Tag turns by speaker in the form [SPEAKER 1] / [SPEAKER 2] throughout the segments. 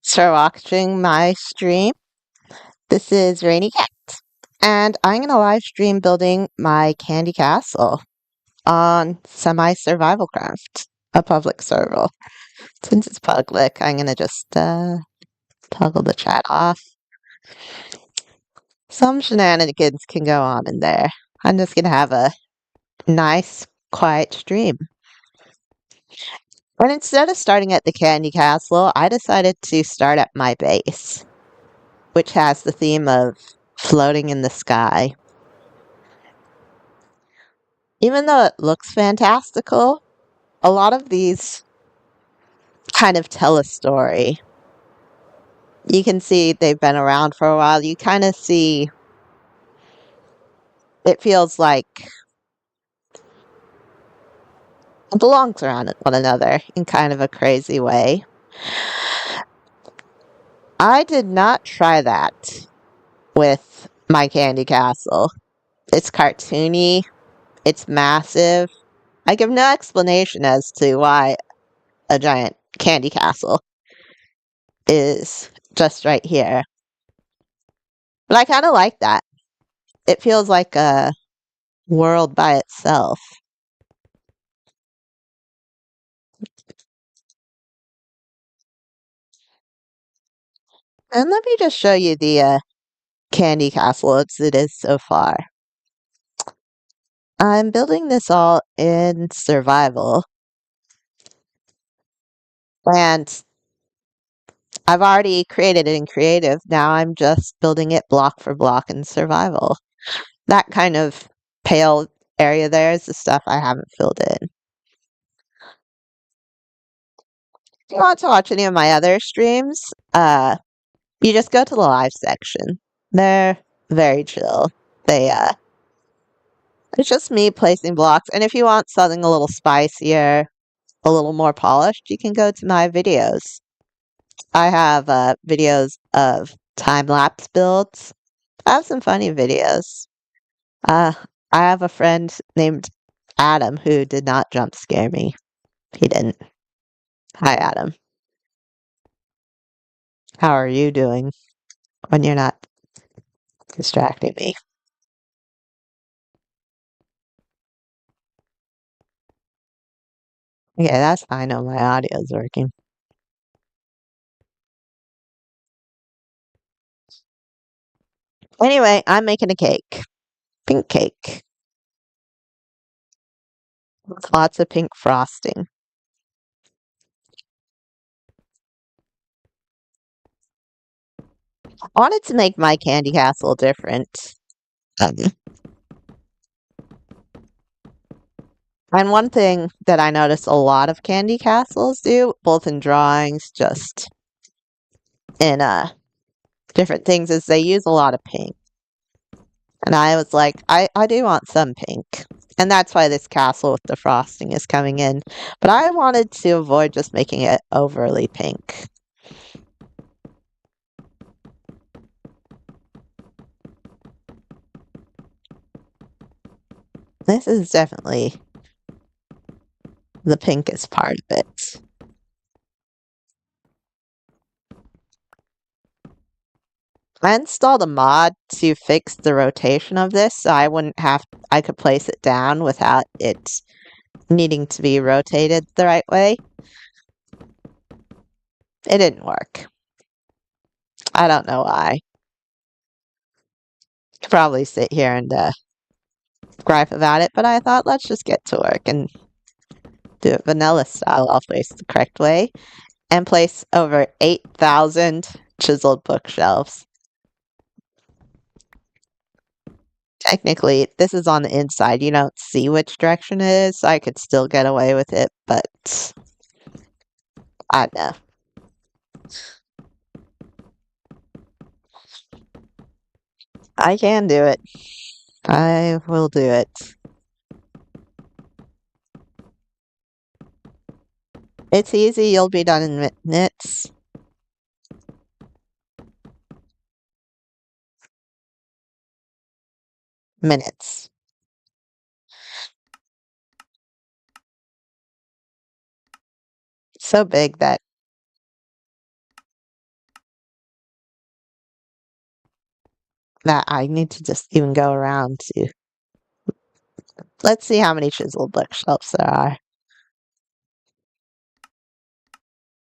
[SPEAKER 1] For watching my stream. This is Rainy Cat, and I'm going to live stream building my candy castle on Semi Survival Craft, a public server. Since it's public, I'm going to just toggle the chat off. Some shenanigans can go on in there. I'm just going to have a nice, quiet stream. And instead of starting at the candy castle, I decided to start at my base, which has the theme of floating in the sky. Even though it looks fantastical, a lot of these kind of tell a story. You can see they've been around for a while. You kind of see it feels like it belongs around one another in kind of a crazy way. I did not try that with my candy castle. It's cartoony, it's massive. I give no explanation as to why a giant candy castle is just right here. But I kind of like that. It feels like a world by itself. And let me just show you the candy castle as it is so far. I'm building this all in survival. And I've already created it in creative. Now I'm just building it block for block in survival. That kind of pale area there is the stuff I haven't filled in. If you want to watch any of my other streams, you just go to the live section. They're very chill. It's just me placing blocks. And if you want something a little spicier, a little more polished, you can go to my videos. I have videos of time-lapse builds. I have some funny videos. Uh, I have a friend named Adam who did not jump scare me. He didn't. Hi, Adam. How are you doing when you're not distracting me? Yeah, that's I know my audio's working. Anyway, I'm making a cake. Pink cake. With lots of pink frosting. I wanted to make my candy castle different. Um, and one thing that I notice a lot of candy castles do, both in drawings, just in different things, is they use a lot of pink. And I was like, I do want some pink. And that's why this castle with the frosting is coming in. But I wanted to avoid just making it overly pink. This is definitely the pinkest part of it. I installed a mod to fix the rotation of this, so I could place it down without it needing to be rotated the right way. It didn't work. I don't know why. Could probably sit here and gripe about it, but I thought let's just get to work and do it vanilla style. I'll place the correct way and place over 8,000 chiseled bookshelves. Technically, this is on the inside. You don't see which direction it is, so I could still get away with it, but I know. I can do it. I will do it. It's easy. You'll be done in minutes. Minutes. So big that that I need to just even go around to. Let's see how many chiseled bookshelves there are. I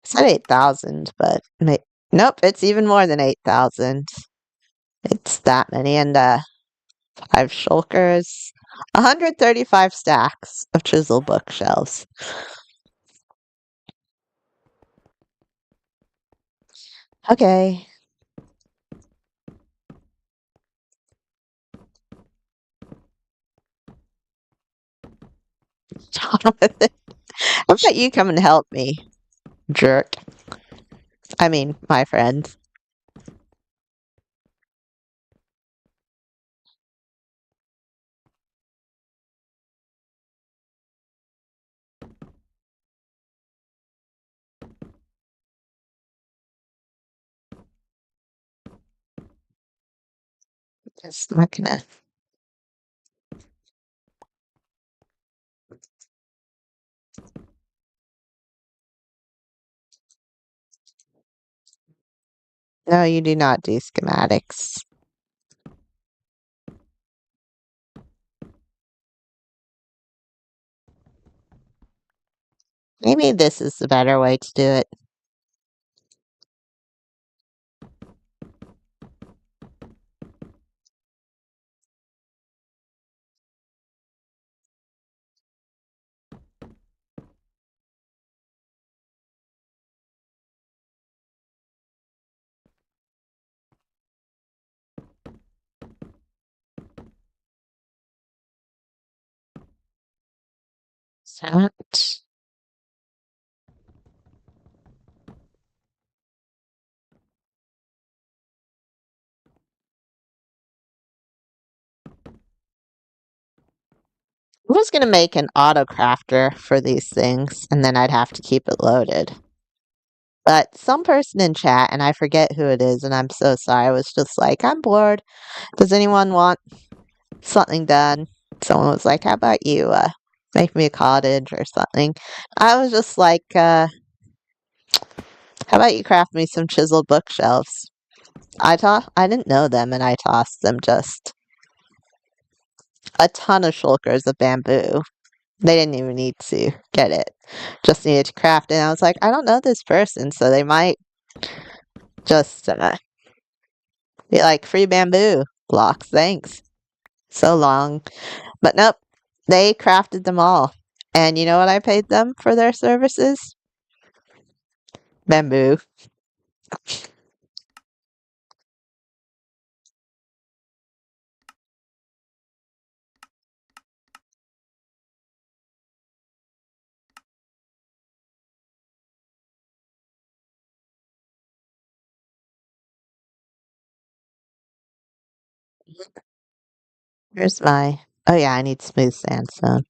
[SPEAKER 1] said 8,000, but nope, it's even more than 8,000. It's that many, and 5 shulkers. 135 stacks of chiseled bookshelves. Okay. Jonathan, how about you come and help me, jerk? I mean, my friend. Just not gonna. No, you do not do schematics. Maybe this is the better way to do it. That. I was gonna make an auto crafter for these things, and then I'd have to keep it loaded. But some person in chat, and I forget who it is, and I'm so sorry, was just like, I'm bored. Does anyone want something done? Someone was like, how about you make me a cottage or something? I was just like, how about you craft me some chiseled bookshelves? I didn't know them, and I tossed them just a ton of shulkers of bamboo. They didn't even need to get it. Just needed to craft it. And I was like, I don't know this person, so they might just be like, free bamboo blocks, thanks. So long. But nope, they crafted them all. And you know what I paid them for their services? Bamboo. Here's my. Oh, yeah, I need smooth sandstone.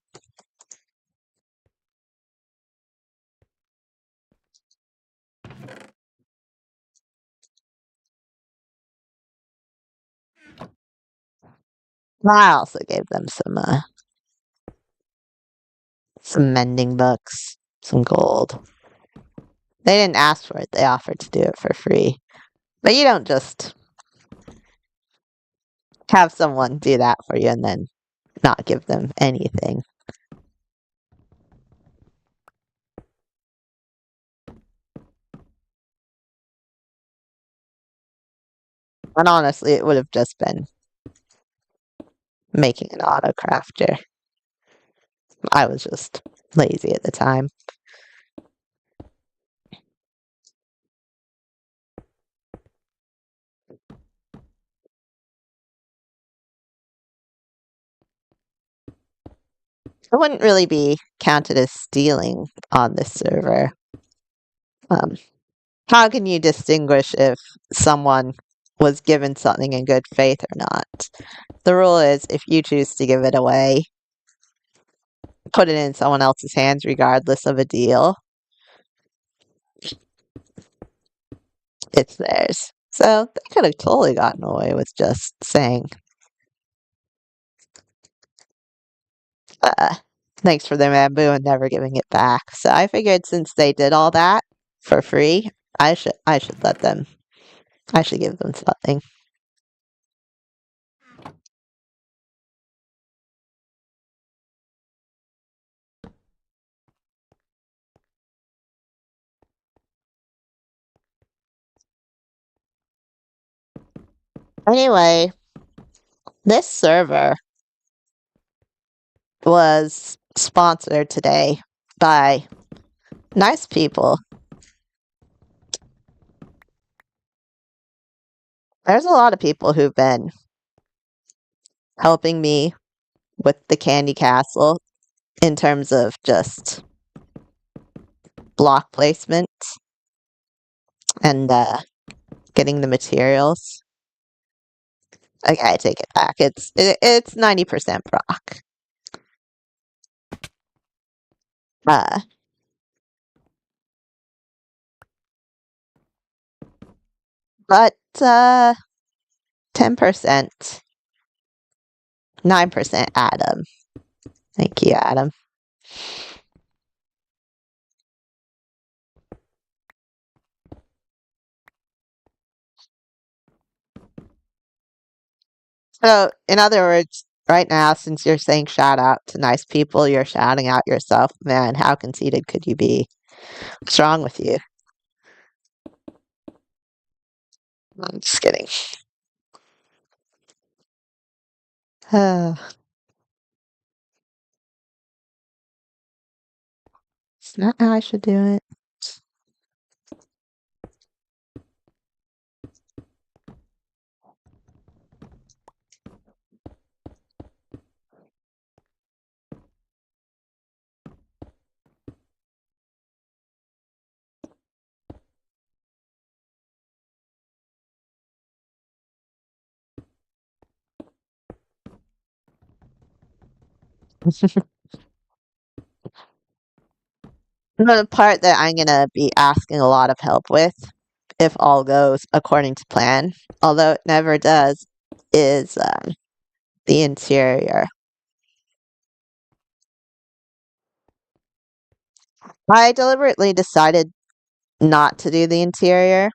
[SPEAKER 1] I also gave them some mending books, some gold. They didn't ask for it, they offered to do it for free. But you don't just have someone do that for you and then not give them anything. And honestly, it would have just been making an auto crafter. I was just lazy at the time. It wouldn't really be counted as stealing on this server. Um, how can you distinguish if someone was given something in good faith or not? The rule is if you choose to give it away, put it in someone else's hands regardless of a deal, it's theirs. So they could have totally gotten away with just saying, uh, thanks for the bamboo and never giving it back. So I figured since they did all that for free, I should let them. I should give them something. Anyway, this server was sponsored today by nice people. There's a lot of people who've been helping me with the Candy Castle in terms of just block placement and getting the materials. Okay, I take it back. It's 90% proc. Uh, but 10%, 9% Adam. Thank you, Adam. So, in other words, right now, since you're saying shout out to nice people, you're shouting out yourself. Man, how conceited could you be? What's wrong with you? I'm just kidding. It's not how I should do it. The part that I'm gonna be asking a lot of help with, if all goes according to plan, although it never does, is the interior. I deliberately decided not to do the interior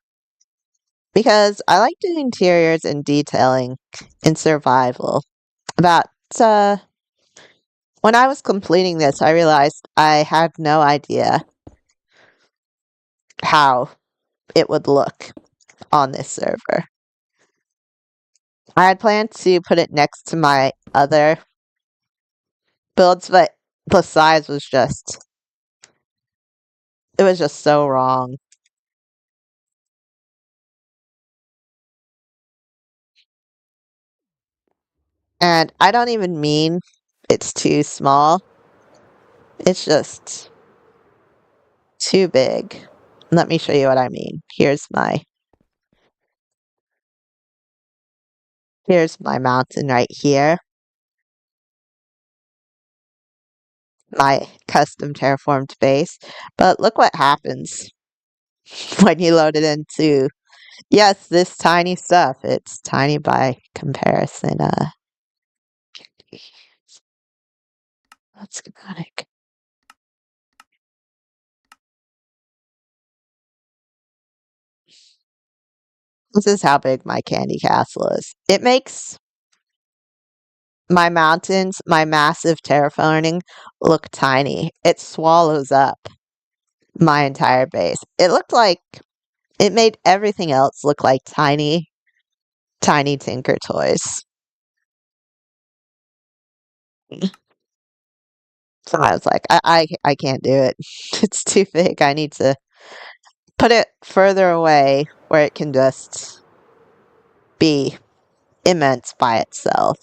[SPEAKER 1] because I like doing interiors and detailing in survival. About when I was completing this, I realized I had no idea how it would look on this server. I had planned to put it next to my other builds, but the size was just, it was just so wrong. And I don't even mean it's too small. It's just too big. Let me show you what I mean. Here's my mountain right here. My custom terraformed base. But look what happens when you load it into, yes, this tiny stuff. It's tiny by comparison. That's schematic. This is how big my candy castle is. It makes my mountains, my massive terraforming, look tiny. It swallows up my entire base. It looked like it made everything else look like tiny, tiny Tinker toys. So I was like, I can't do it. It's too big. I need to put it further away where it can just be immense by itself.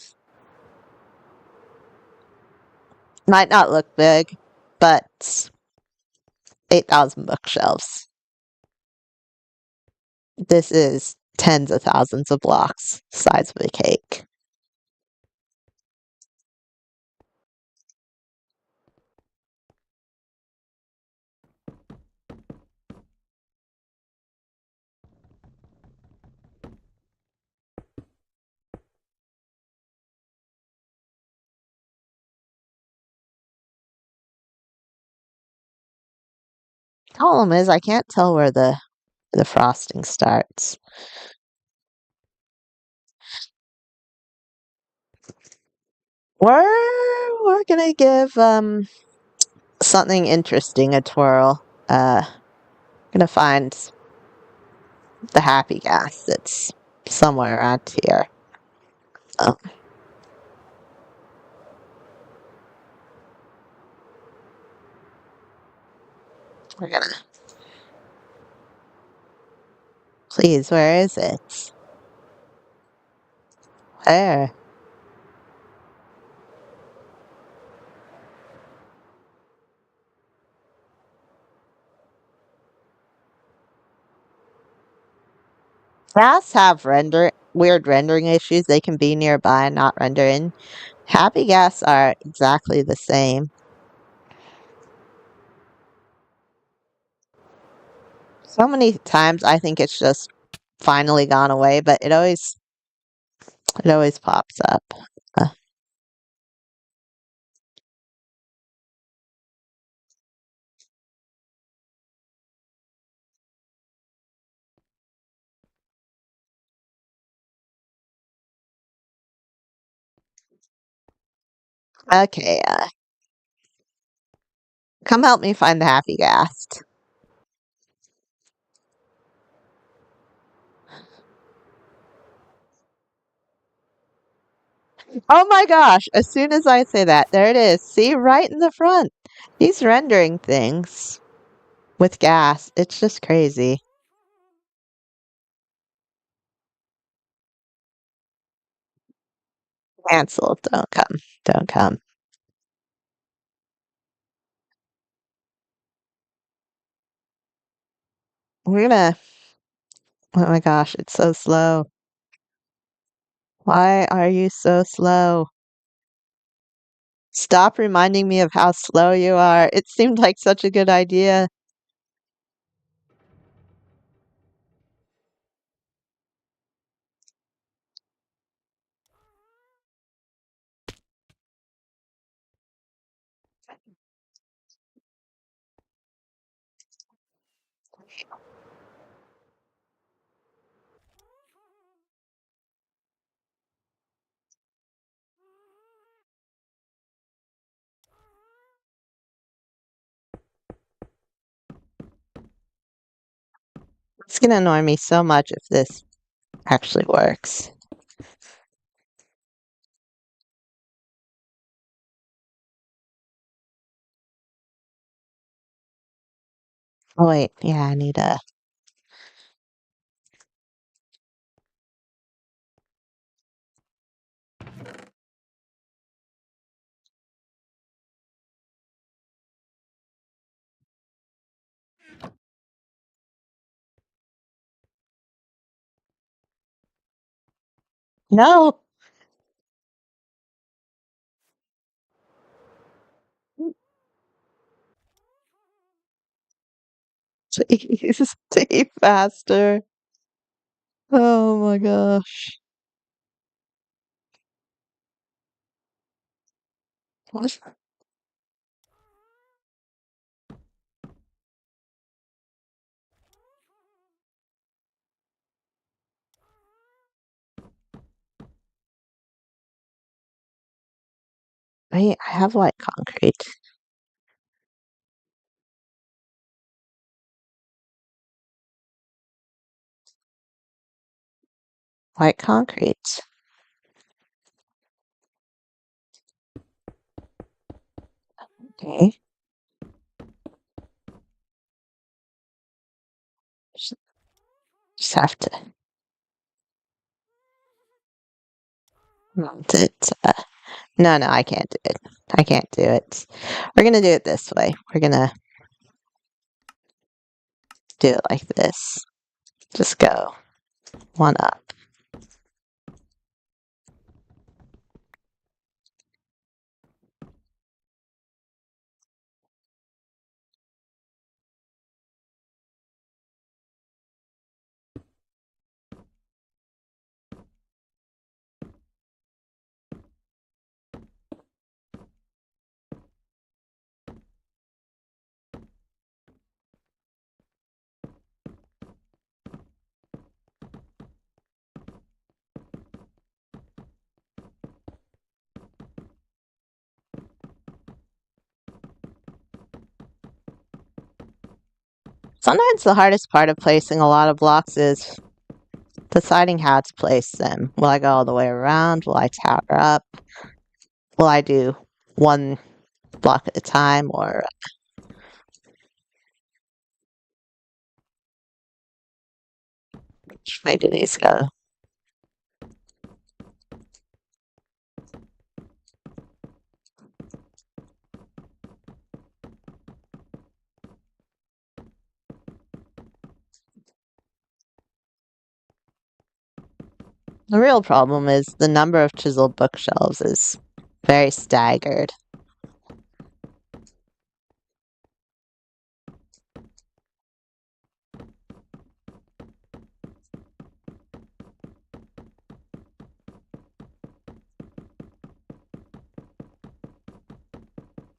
[SPEAKER 1] Might not look big, but 8,000 bookshelves. This is tens of thousands of blocks, size of a cake. Problem is, I can't tell where the frosting starts. We're gonna give something interesting a twirl. Gonna find the happy gas that's somewhere around here. Oh, we're gonna. Please, where is it? Where? Gas have weird rendering issues. They can be nearby and not render in. Happy gas are exactly the same. So many times I think it's just finally gone away, but it always pops up. Uh, okay, come help me find the happy gas. Oh my gosh, as soon as I say that, there it is. See, right in the front. These rendering things with gas, it's just crazy. Cancel. Don't come. Don't come. We're gonna. Oh my gosh, it's so slow. Why are you so slow? Stop reminding me of how slow you are. It seemed like such a good idea. It's gonna annoy me so much if this actually works. Oh wait, yeah, I need a. No! Please, stay faster. Oh my gosh. What? I have white concrete. White concrete. Okay. Just just have to mount it. No, no, I can't do it. I can't do it. We're gonna do it this way. We're gonna do it like this. Just go one up. Sometimes the hardest part of placing a lot of blocks is deciding how to place them. Will I go all the way around? Will I tower up? Will I do one block at a time, or which way do these go? The real problem is the number of chiseled bookshelves is very staggered.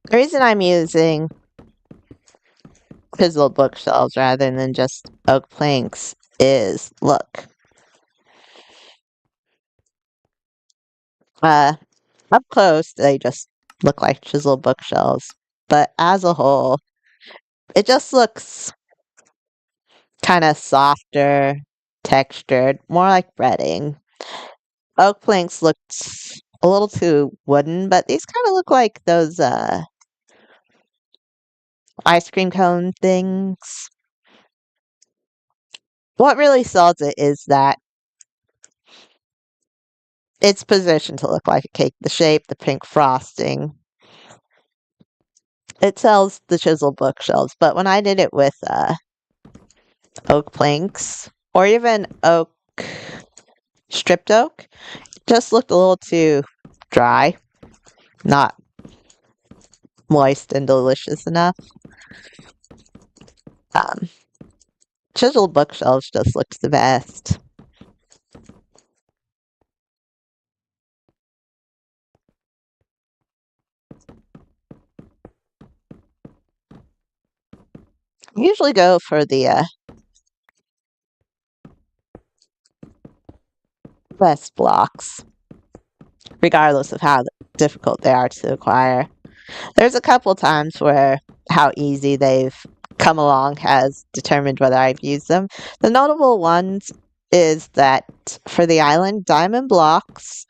[SPEAKER 1] The reason I'm using chiseled bookshelves rather than just oak planks is, look, up close they just look like chiseled bookshelves, but as a whole, it just looks kind of softer, textured, more like breading. Oak planks looked a little too wooden, but these kind of look like those ice cream cone things. What really sells it is that it's positioned to look like a cake. The shape, the pink frosting. It sells the chiseled bookshelves, but when I did it with oak planks or even oak stripped oak, it just looked a little too dry, not moist and delicious enough. Um, Chiseled bookshelves just looked the best. I usually go for the best blocks, regardless of how difficult they are to acquire. There's a couple times where how easy they've come along has determined whether I've used them. The notable ones is that for the island, diamond blocks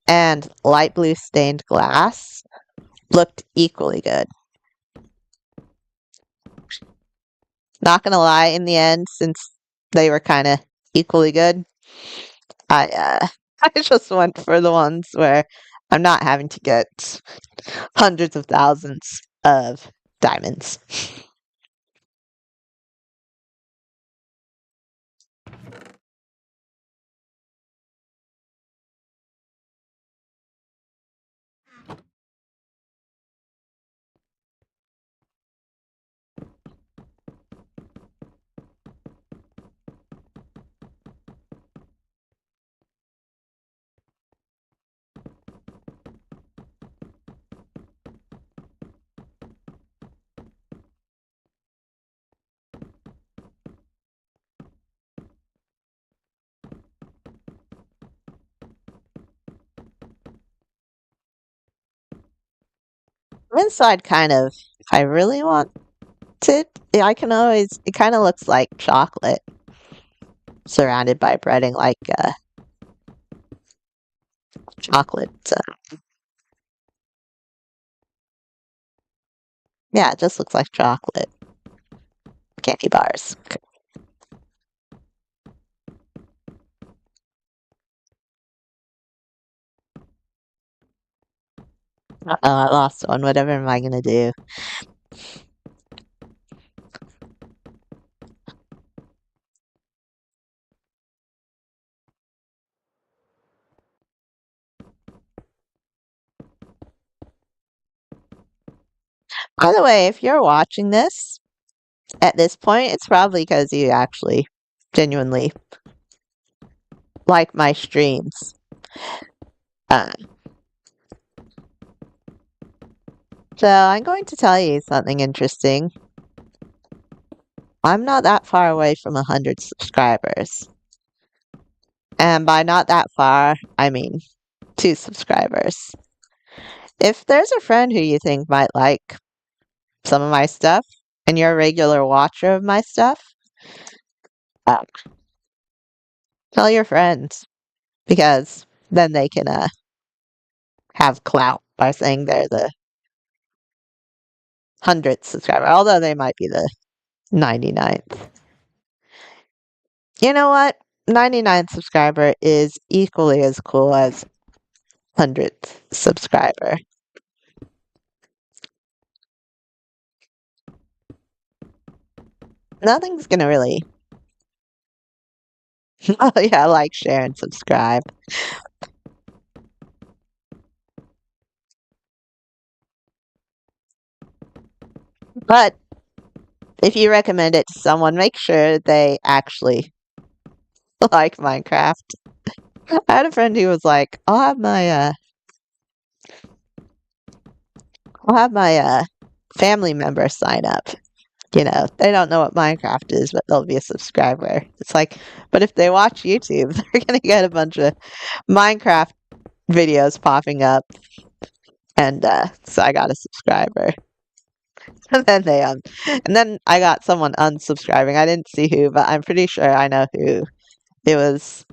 [SPEAKER 1] and light blue stained glass looked equally good. Not gonna lie, in the end, since they were kind of equally good, I I just went for the ones where I'm not having to get hundreds of thousands of diamonds. Inside, kind of, if I really want it, I can always, it kind of looks like chocolate surrounded by breading, like chocolate. Yeah, it just looks like chocolate candy bars. Oh, I lost one. Whatever am I gonna do? By the way, if you're watching this at this point, it's probably because you actually genuinely like my streams. Uh, so I'm going to tell you something interesting. I'm not that far away from 100 subscribers. And by not that far, I mean 2 subscribers. If there's a friend who you think might like some of my stuff, and you're a regular watcher of my stuff, uh, Tell your friends because then they can have clout by saying they're the 100th subscriber, although they might be the 99th. You know what? 99th subscriber is equally as cool as 100th subscriber. Nothing's gonna really. Oh, yeah, like, share, and subscribe. But if you recommend it to someone, make sure they actually like Minecraft. I had a friend who was like, I'll have my family member sign up. You know, they don't know what Minecraft is, but they'll be a subscriber. It's like, but if they watch YouTube, they're gonna get a bunch of Minecraft videos popping up, and so I got a subscriber. And then I got someone unsubscribing. I didn't see who, but I'm pretty sure I know who. It was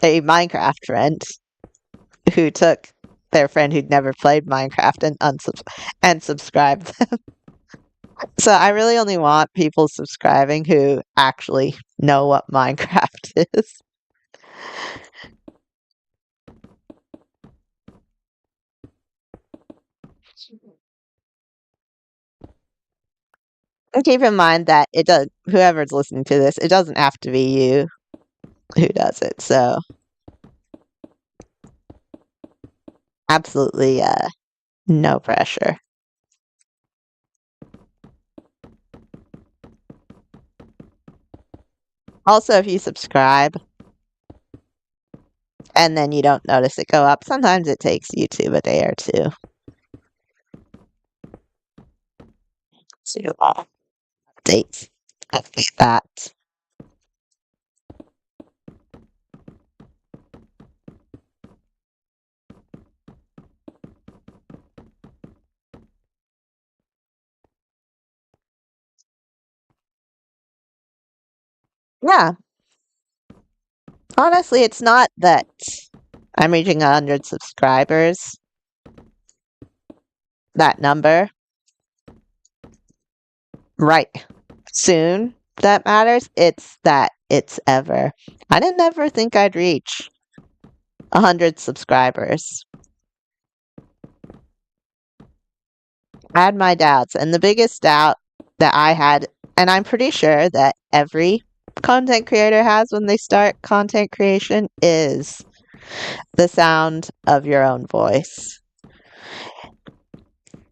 [SPEAKER 1] a Minecraft friend who took their friend who'd never played Minecraft and subscribed them. So I really only want people subscribing who actually know what Minecraft is. And keep in mind that whoever's listening to this, it doesn't have to be you who does it. So absolutely no pressure. Also, if you subscribe and then you don't notice it go up, sometimes it takes YouTube a day or two to update that. Yeah, honestly, it's not that I'm reaching 100 subscribers, that number, right soon that matters. It's that it's ever. I didn't ever think I'd reach 100 subscribers. I had my doubts, and the biggest doubt that I had, and I'm pretty sure that every content creator has when they start content creation, is the sound of your own voice.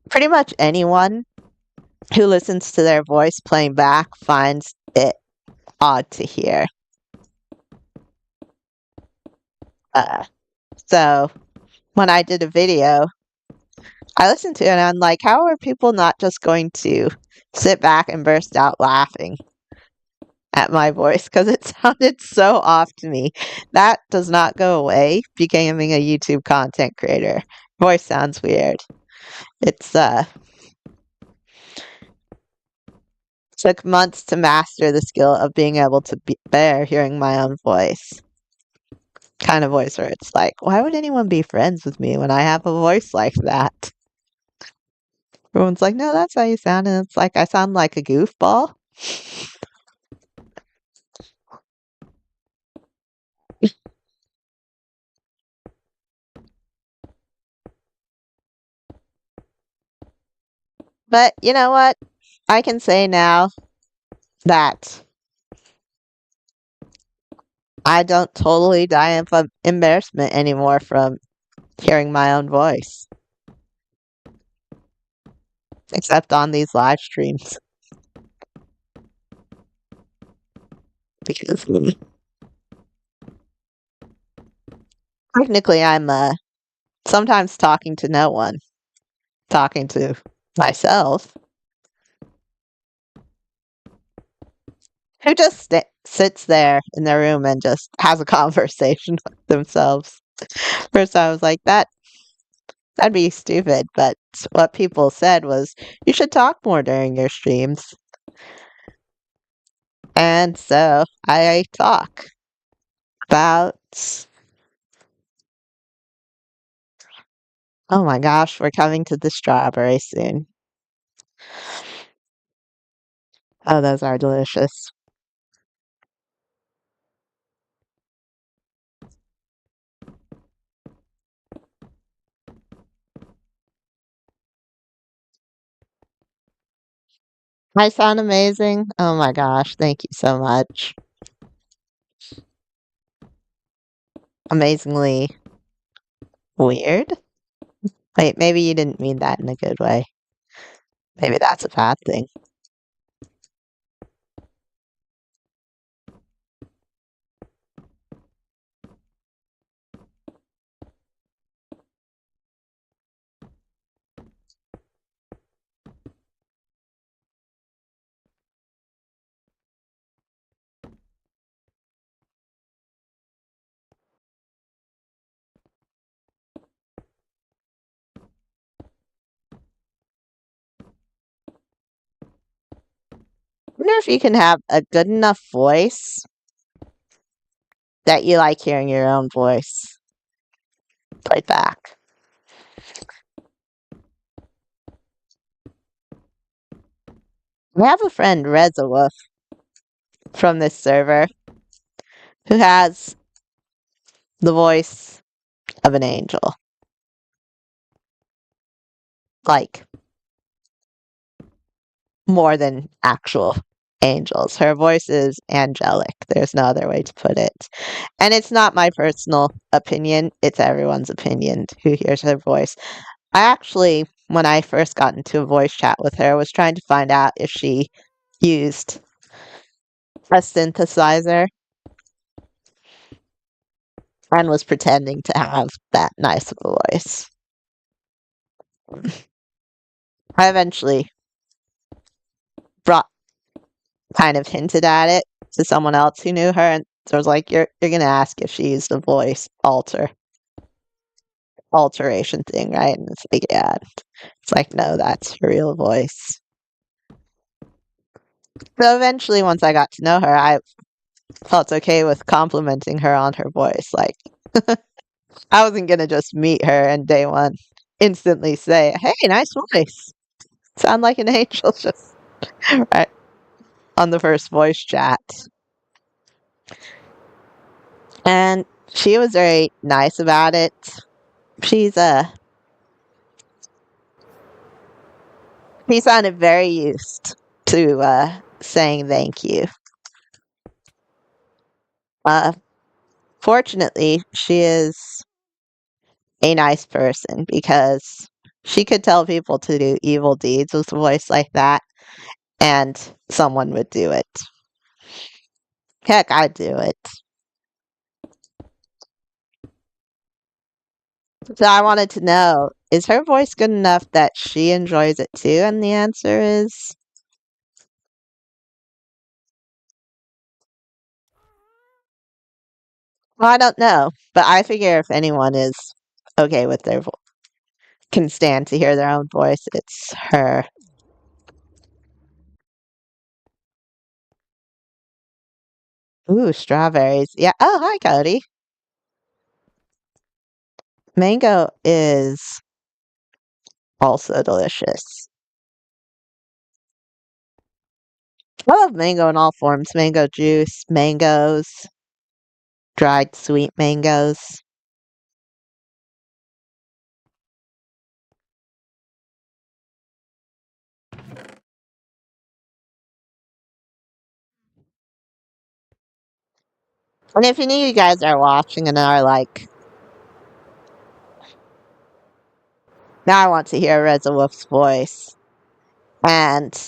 [SPEAKER 1] Pretty much anyone who listens to their voice playing back finds it odd to hear. So when I did a video, I listened to it and I'm like, how are people not just going to sit back and burst out laughing at my voice? Because it sounded so off to me. That does not go away becoming a YouTube content creator. Voice sounds weird. It's took months to master the skill of being able to bear hearing my own voice. Kind of voice where it's like, why would anyone be friends with me when I have a voice like that? Everyone's like, no, that's how you sound. And it's like, I sound like a goofball. But you know what? I can say now that I don't totally die of embarrassment anymore from hearing my own voice. Except on these live streams. Because technically I'm sometimes talking to no one. Talking to myself. Who just sits there in their room and just has a conversation with themselves. First I was like, that'd be stupid, but what people said was, you should talk more during your streams. And so I talk. about. Oh my gosh, we're coming to the strawberry soon. Oh, those are delicious. I sound amazing. Oh my gosh, thank you so much. Amazingly weird. Wait, maybe you didn't mean that in a good way. Maybe that's a bad thing. I wonder if you can have a good enough voice that you like hearing your own voice played back. I have a friend, Reza Wolf, from this server, who has the voice of an angel. Like, more than actual angels. Her voice is angelic. There's no other way to put it. And it's not my personal opinion, it's everyone's opinion who hears her voice. I actually, when I first got into a voice chat with her, was trying to find out if she used a synthesizer and was pretending to have that nice of a voice. I eventually brought kind of hinted at it to someone else who knew her, and so I was like, "You're gonna ask if she used a voice alteration thing, right?" And it's like, "Yeah." It's like, "No, that's her real voice." So eventually, once I got to know her, I felt okay with complimenting her on her voice. Like, I wasn't gonna just meet her and day one instantly say, "Hey, nice voice. Sound like an angel," just right on the first voice chat. And she was very nice about it. She's he sounded very used to saying thank you. Uh, Fortunately, she is a nice person because she could tell people to do evil deeds with a voice like that, and someone would do it. Heck, I'd do it. So I wanted to know, is her voice good enough that she enjoys it too? And the answer is, well, I don't know. But I figure if anyone is okay with can stand to hear their own voice, it's her. Ooh, strawberries. Yeah. Oh, hi, Cody. Mango is also delicious. I love mango in all forms. Mango juice, mangoes, dried sweet mangoes. And if any of you guys are watching and are like, now I want to hear Reza Wolf's voice, and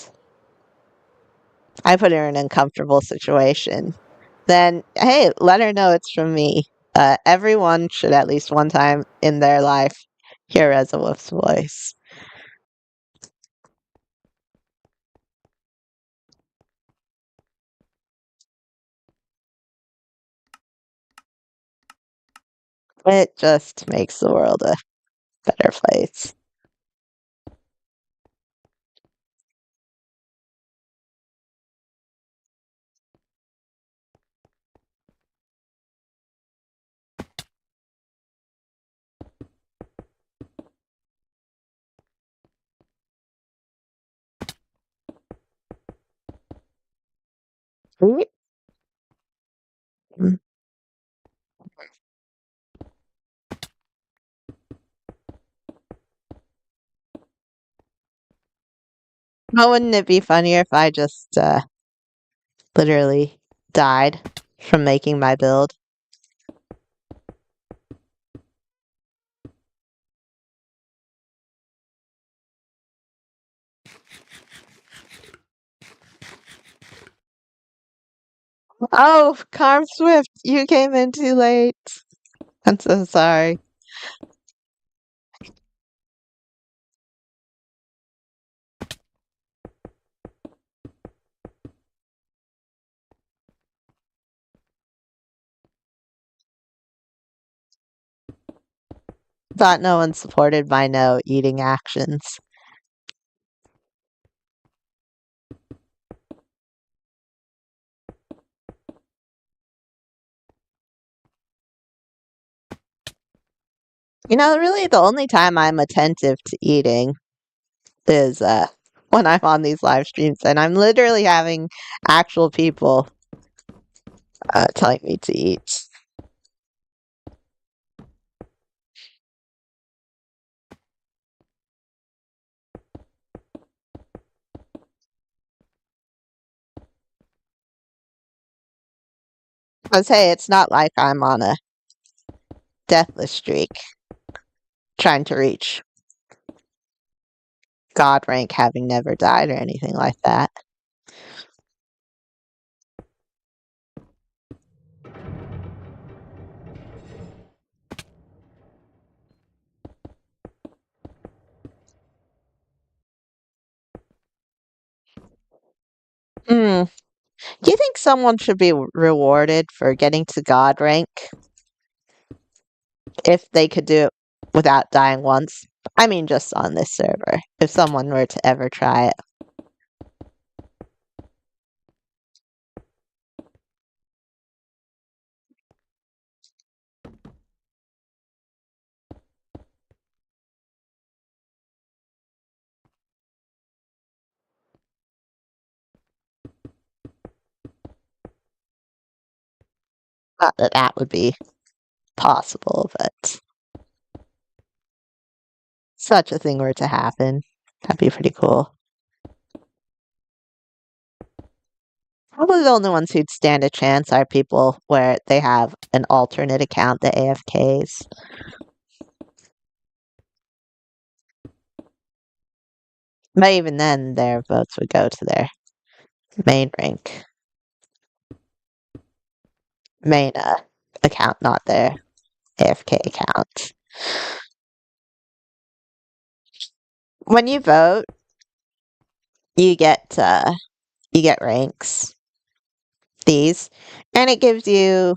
[SPEAKER 1] I put her in an uncomfortable situation, then hey, let her know it's from me. Everyone should at least one time in their life hear Reza Wolf's voice. It just makes the world a better place. Eat? Mm. Well, wouldn't it be funnier if I just literally died from making my build? Oh, Carm Swift, you came in too late. I'm so sorry. Thought no one supported my no eating actions. You know, really the only time I'm attentive to eating is when I'm on these live streams and I'm literally having actual people telling me to eat. Because hey, it's not like I'm on a deathless streak trying to reach God rank having never died or anything like that. Hmm. Do you think someone should be rewarded for getting to God rank if they could do it without dying once? I mean, just on this server. If someone were to ever try it. Not that that would be possible, but such a thing were to happen, that'd be pretty cool. Probably the only ones who'd stand a chance are people where they have an alternate account, the AFKs. But even then, their votes would go to their main rank, main account, not their AFK account. When you vote, you get ranks, these, and it gives you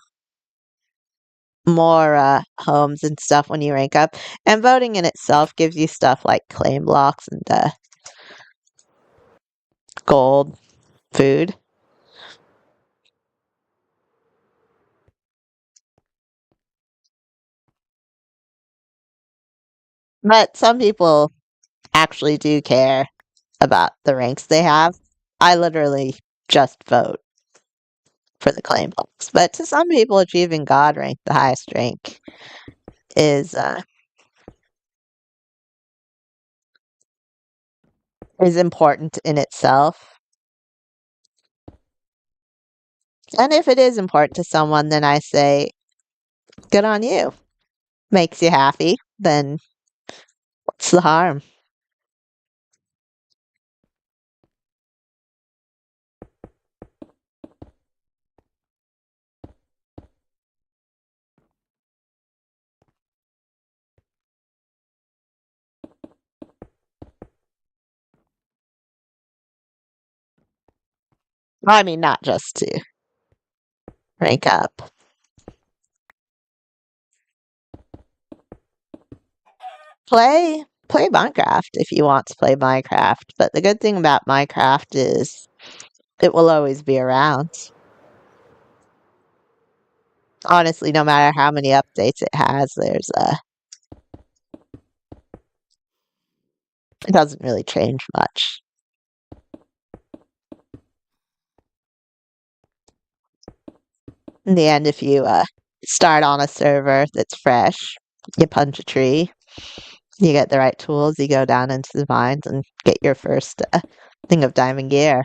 [SPEAKER 1] more homes and stuff when you rank up. And voting in itself gives you stuff like claim blocks and gold, food. But some people actually do care about the ranks they have. I literally just vote for the claim blocks. But to some people, achieving God rank, the highest rank, is important in itself. And if it is important to someone, then I say, good on you. Makes you happy, then what's the harm? Well, I mean, not just to rank up. Play Minecraft if you want to play Minecraft. But the good thing about Minecraft is it will always be around. Honestly, no matter how many updates it has, it doesn't really change much. In the end, if you start on a server that's fresh, you punch a tree, you get the right tools, you go down into the mines and get your first thing of diamond gear.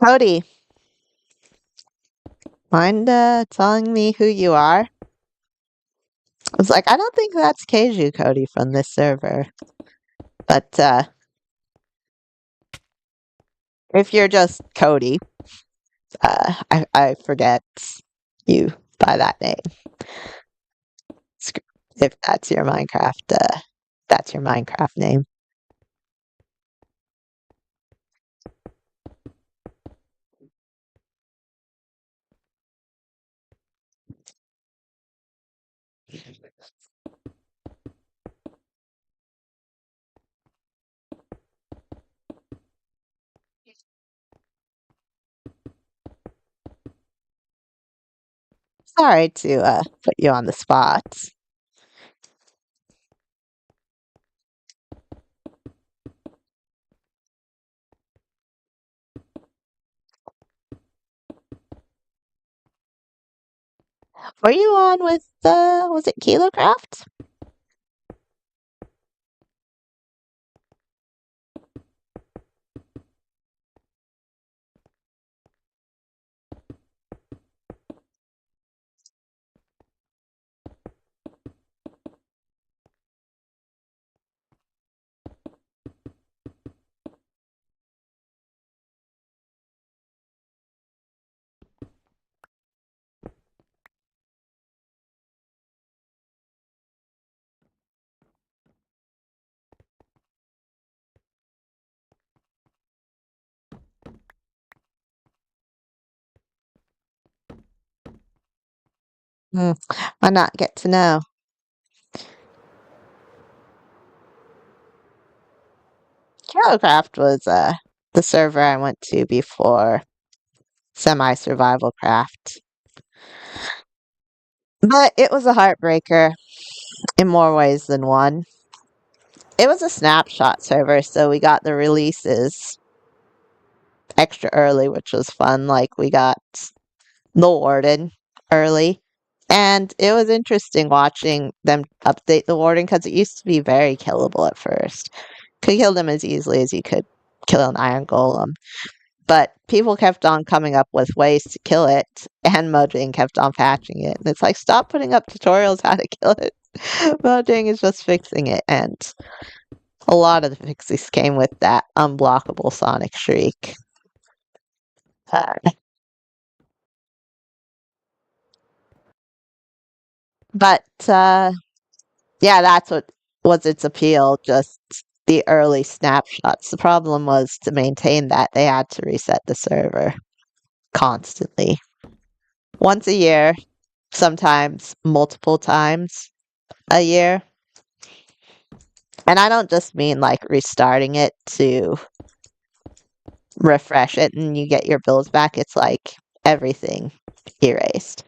[SPEAKER 1] Cody, mind telling me who you are? I was like, I don't think that's Keiju Cody from this server. But if you're just Cody, I forget you by that name. If that's your Minecraft name. Sorry to put you on the spot. Were you on with was it KiloCraft? Hmm. Why not get to know? KiloCraft was the server I went to before Semi-Survival Craft. But it was a heartbreaker in more ways than one. It was a snapshot server, so we got the releases extra early, which was fun. Like, we got the Warden early. And it was interesting watching them update the Warden because it used to be very killable at first. Could kill them as easily as you could kill an Iron Golem. But people kept on coming up with ways to kill it, and Mojang kept on patching it. And it's like, stop putting up tutorials how to kill it. Mojang is just fixing it, and a lot of the fixes came with that unblockable Sonic Shriek. Uh, but yeah, that's what was its appeal, just the early snapshots. The problem was to maintain that, they had to reset the server constantly. Once a year, sometimes multiple times a year. And I don't just mean like restarting it to refresh it and you get your builds back. It's like everything erased.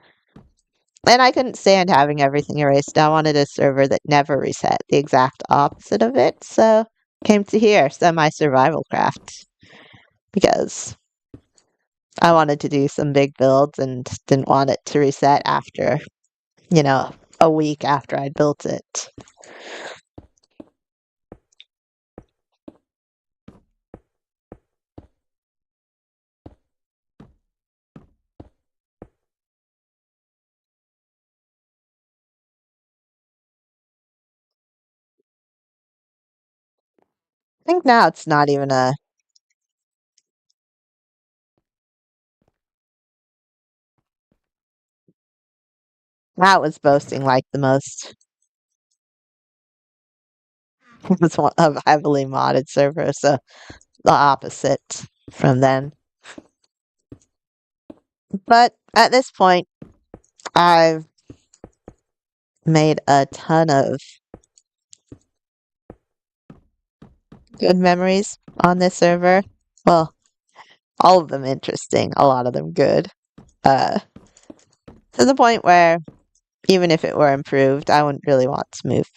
[SPEAKER 1] And I couldn't stand having everything erased. I wanted a server that never reset, the exact opposite of it. So came to here, Semi-Survival Craft, because I wanted to do some big builds and didn't want it to reset after, a week after I'd built it. I think now it's not even a. Now it was boasting like the most. It was one of heavily modded server, so the opposite from then. But at this point, I've made a ton of good memories on this server. Well, All of them interesting, a lot of them good. Uh, to the point where even if it were improved, I wouldn't really want to move.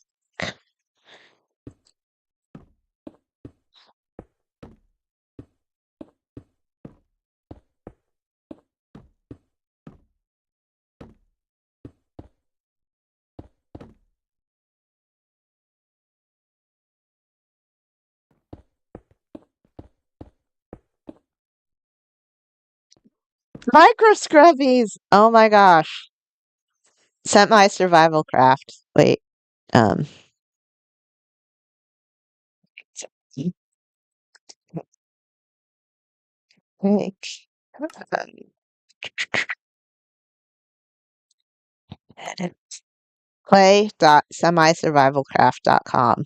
[SPEAKER 1] Micro Scrubbies! Oh my gosh. Sent my survival craft. Wait, um. Like, edit. Play.semisurvivalcraft.com.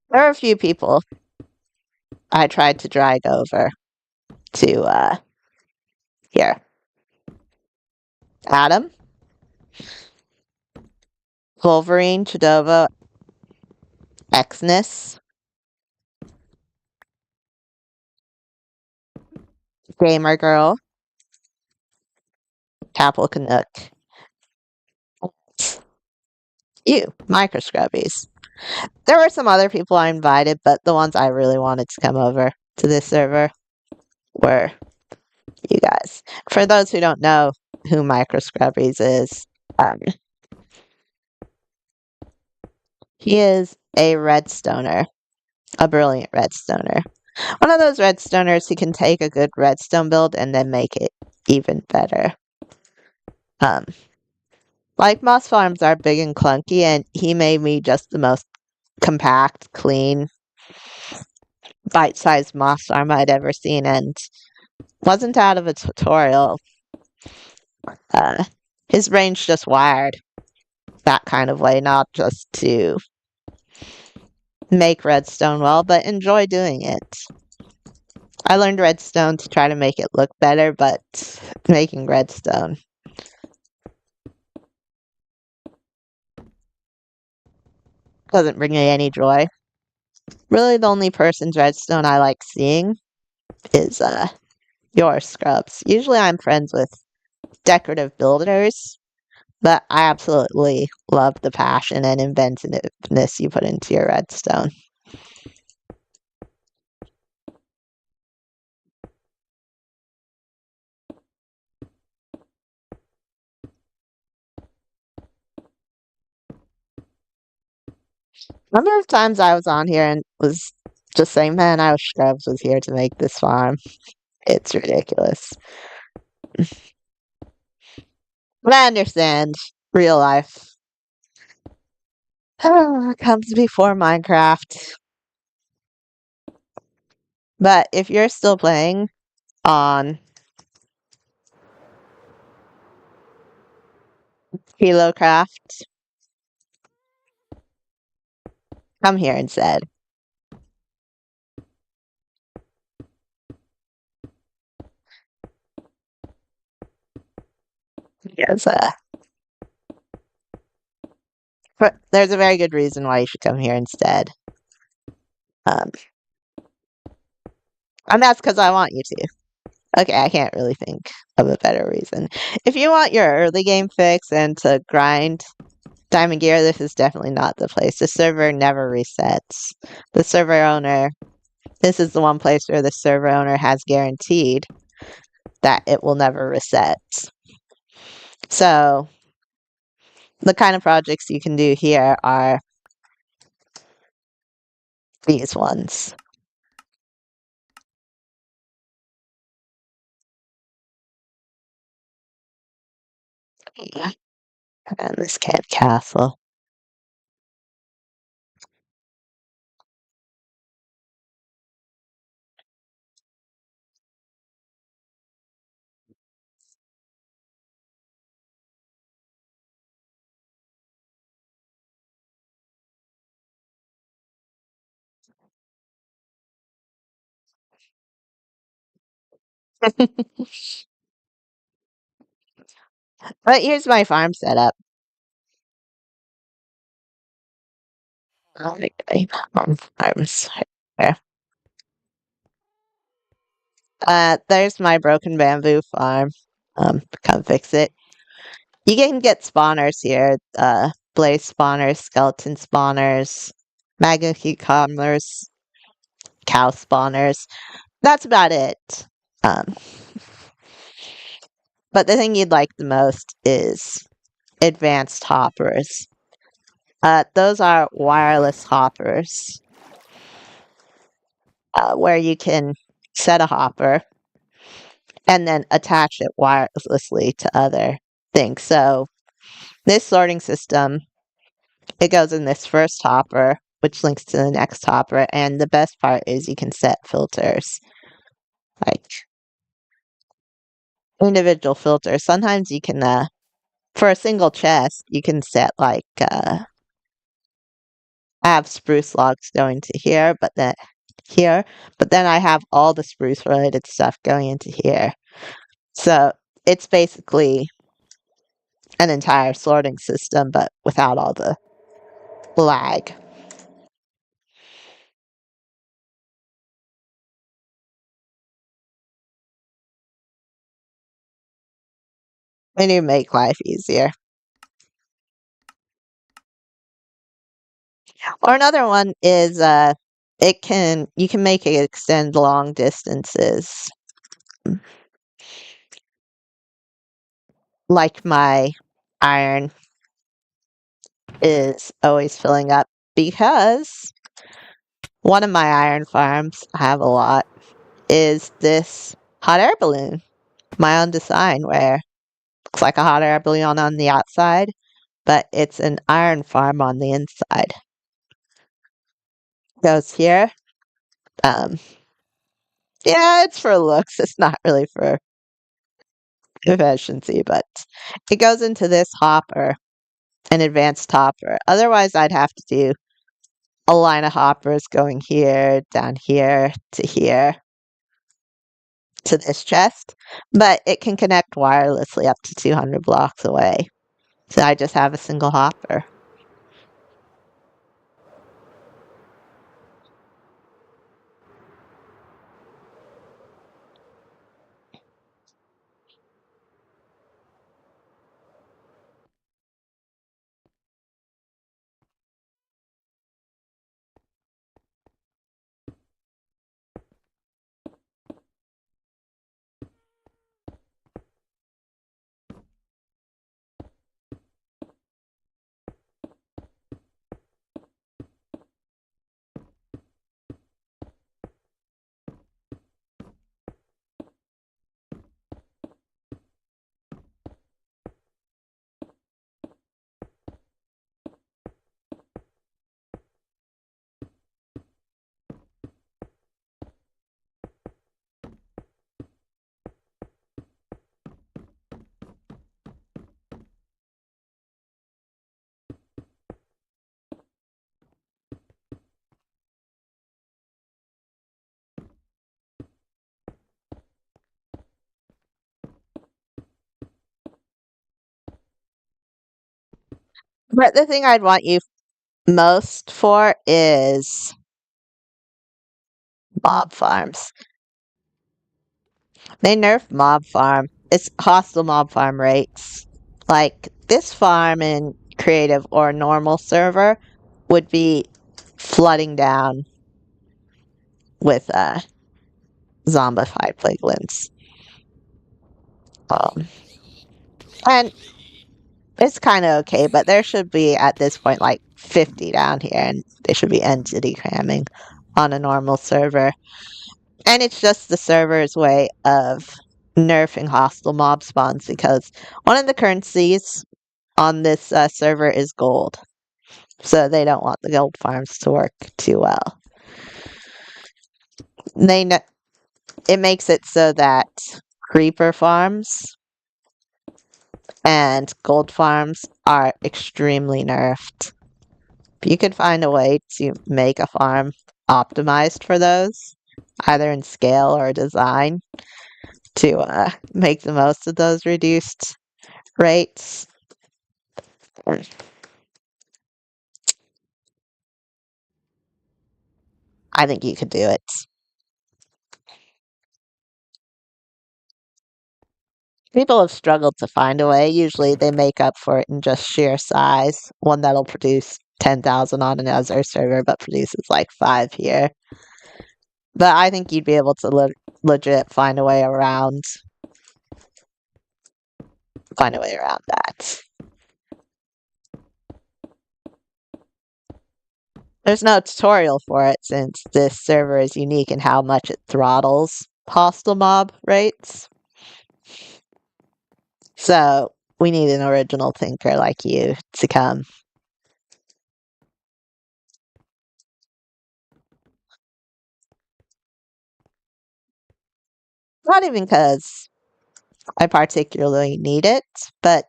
[SPEAKER 1] There are a few people I tried to drag over to here. Adam, Wolverine, Chidova, Exness, Gamer Girl, Apple Canuck, you, Micro Scrubbies. There were some other people I invited, but the ones I really wanted to come over to this server were you guys. For those who don't know who Micro Scrubbies is, um, he is a redstoner, a brilliant redstoner. One of those redstoners who can take a good redstone build and then make it even better. Um, like moss farms are big and clunky, and he made me just the most compact, clean, bite-sized moss farm I'd ever seen, and wasn't out of a tutorial. Uh, his brain's just wired that kind of way, not just to make redstone well, but enjoy doing it. I learned redstone to try to make it look better, but making redstone doesn't bring me any joy. Really, the only person's redstone I like seeing is your scrubs. Usually I'm friends with decorative builders, but I absolutely love the passion and inventiveness you put into your redstone. Number of times I was on here and was just saying, man, I wish Scrubs was here to make this farm. It's ridiculous. But I understand real life comes before Minecraft. But if you're still playing on KiloCraft, come here instead. Yes, but there's a very good reason why you should come here instead. Um, and that's because I want you to. Okay, I can't really think of a better reason. If you want your early game fix and to grind Diamond Gear, this is definitely not the place. The server never resets. The server owner, this is the one place where the server owner has guaranteed that it will never reset. So, the kind of projects you can do here are these ones. And this cat castle. But here's my farm setup. Okay, farms. There. There's my broken bamboo farm. Come fix it. You can get spawners here. Blaze spawners, skeleton spawners, magma cucumbers, cow spawners. That's about it. Um, but the thing you'd like the most is advanced hoppers. Those are wireless hoppers, where you can set a hopper and then attach it wirelessly to other things. So this sorting system, it goes in this first hopper, which links to the next hopper, and the best part is you can set filters, like individual filters. Sometimes you can, for a single chest, you can set like, I have spruce logs going to here, but then I have all the spruce related stuff going into here. So it's basically an entire sorting system, but without all the lag. And you make life easier. Or another one is you can make it extend long distances. Like my iron is always filling up because one of my iron farms, I have a lot, is this hot air balloon. My own design where looks like a hot air balloon on the outside, but it's an iron farm on the inside. Goes here. Um, yeah, it's for looks. It's not really for efficiency, but it goes into this hopper, an advanced hopper. Otherwise, I'd have to do a line of hoppers going here, down here, to this chest, but it can connect wirelessly up to 200 blocks away. So I just have a single hopper. But the thing I'd want you most for is mob farms. They nerfed mob farm. It's hostile mob farm rates. Like this farm in creative or normal server would be flooding down with zombified plaguelins. Um, and it's kind of okay, but there should be at this point like 50 down here, and they should be entity cramming on a normal server. And it's just the server's way of nerfing hostile mob spawns because one of the currencies on this server is gold. So they don't want the gold farms to work too well. It makes it so that creeper farms and gold farms are extremely nerfed. If you could find a way to make a farm optimized for those, either in scale or design, to make the most of those reduced rates. I think you could do it. People have struggled to find a way. Usually they make up for it in just sheer size. One that'll produce 10,000 on another server, but produces like 5 here. But I think you'd be able to legit find a way around that. There's no tutorial for it since this server is unique in how much it throttles hostile mob rates. So we need an original thinker like you to come. Not even because I particularly need it, but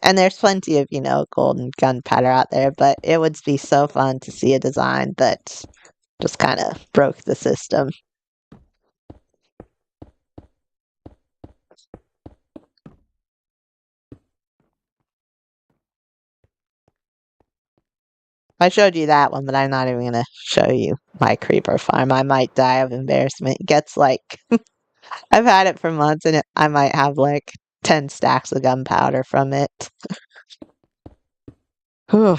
[SPEAKER 1] and there's plenty of, golden gunpowder out there, but it would be so fun to see a design that just kind of broke the system. I showed you that one, but I'm not even going to show you my creeper farm. I might die of embarrassment. It gets like, I've had it for months and I might have like 10 stacks of gunpowder from it. Whew.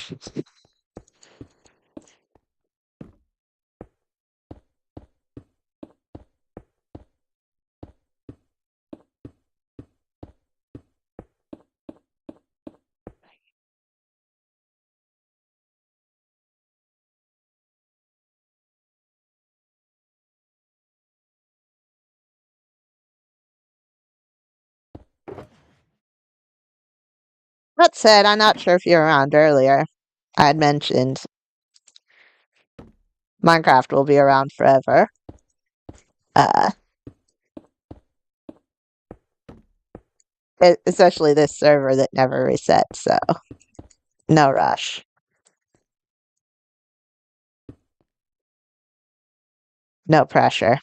[SPEAKER 1] That said, I'm not sure if you were around earlier. I had mentioned Minecraft will be around forever. Uh, Especially this server that never resets, so no rush. No pressure.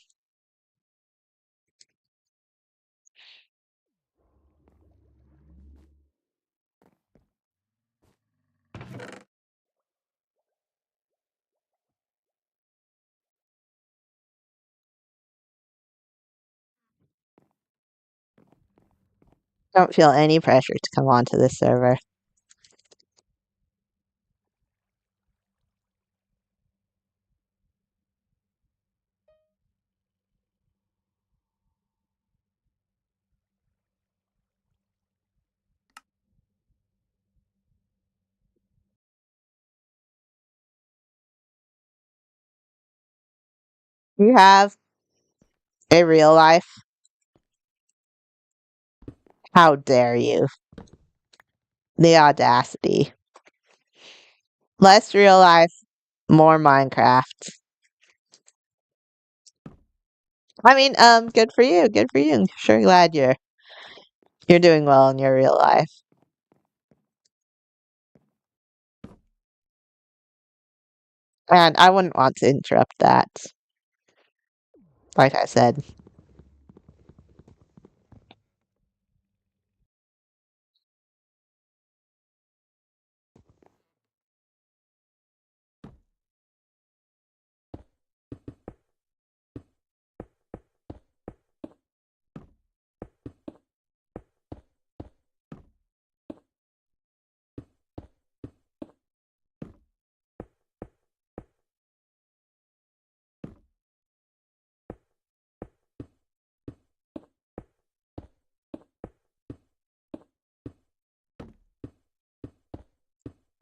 [SPEAKER 1] Don't feel any pressure to come onto this server. You have a real life. How dare you? The audacity. Less real life, more Minecraft. I mean, good for you. Good for you. I'm sure glad you're doing well in your real life. And I wouldn't want to interrupt that. Like I said.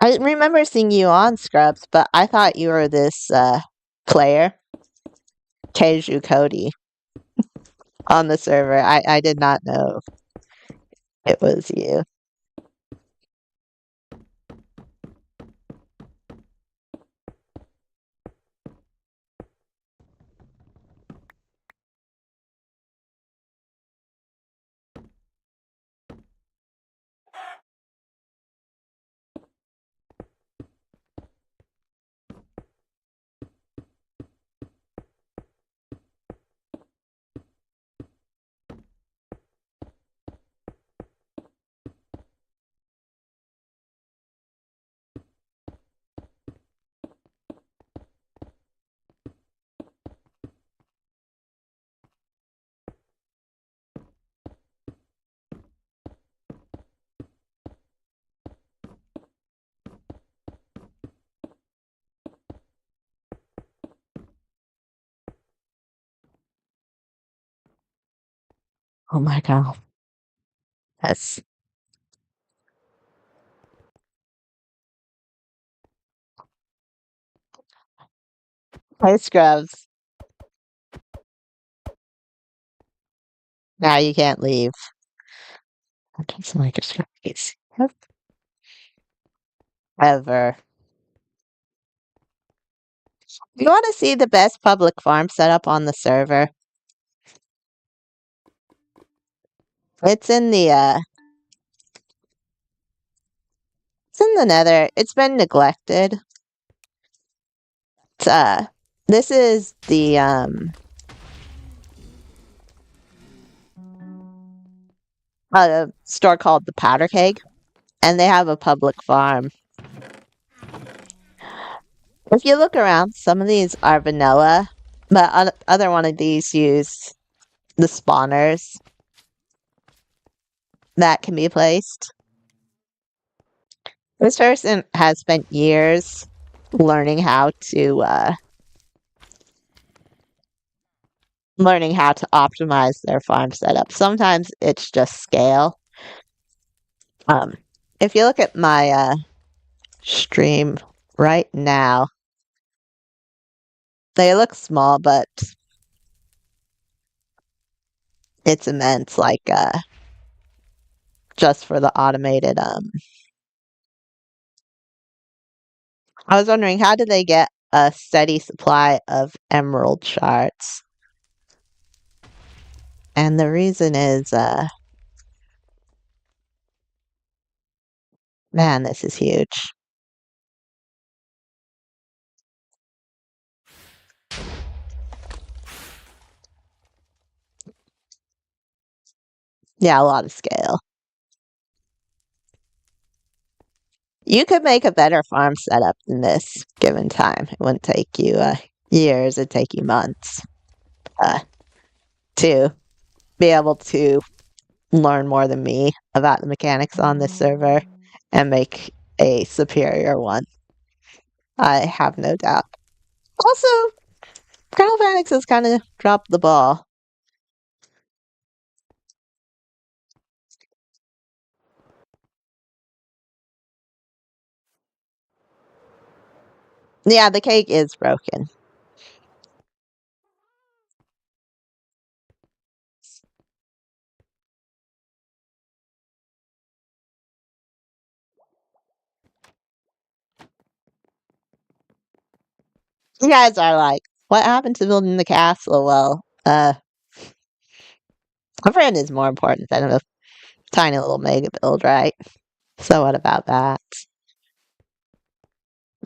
[SPEAKER 1] I remember seeing you on Scrubs, but I thought you were this player, Keiju Cody, on the server. I did not know it was you. Oh my god. That's Hi Scrubs. Now you can't leave. I don't sound like a Scrubs. Ever. You want to see the best public farm setup on the server? It's in the it's in the Nether. It's been neglected. It's, this is the a store called the Powder Keg, and they have a public farm. If you look around, some of these are vanilla, but other one of these use the spawners that can be placed. This person has spent years learning how to optimize their farm setup. Sometimes it's just scale. Um, if you look at my stream right now, they look small, but it's immense. Like just for the automated. I was wondering, how do they get a steady supply of emerald shards? And the reason is, man, this is huge. Yeah, a lot of scale. You could make a better farm setup than this, given time. It wouldn't take you years; it'd take you months to be able to learn more than me about the mechanics on this server and make a superior one. I have no doubt. Also, Colonel Vanix has kind of dropped the ball. Yeah, the cake is broken. You guys are like, what happened to building the castle? Well, a friend is more important than a tiny little mega build, right? So what about that?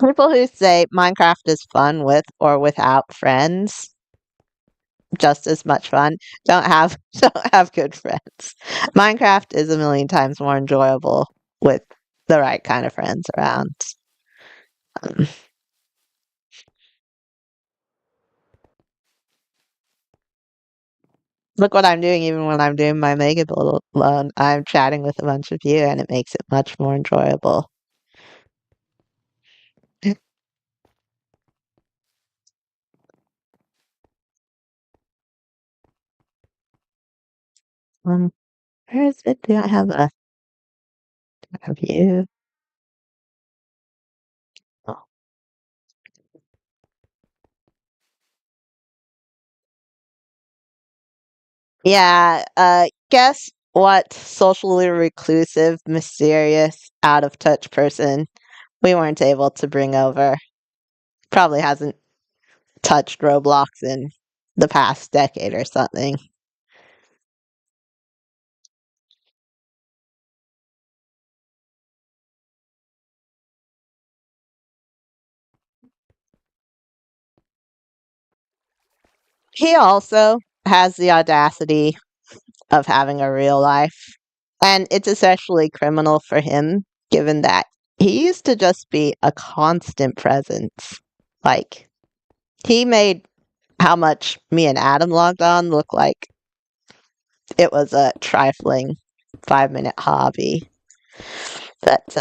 [SPEAKER 1] People who say Minecraft is fun with or without friends, just as much fun, don't have good friends. Minecraft is a million times more enjoyable with the right kind of friends around. Um, Look what I'm doing even when I'm doing my mega build alone. I'm chatting with a bunch of you and it makes it much more enjoyable. Um, where is it? Do I have a view? Oh. Yeah, guess what socially reclusive, mysterious, out of touch person we weren't able to bring over. Probably hasn't touched Roblox in the past decade or something. He also has the audacity of having a real life. And it's especially criminal for him, given that he used to just be a constant presence. Like, he made how much me and Adam logged on look like it was a trifling 5-minute hobby. But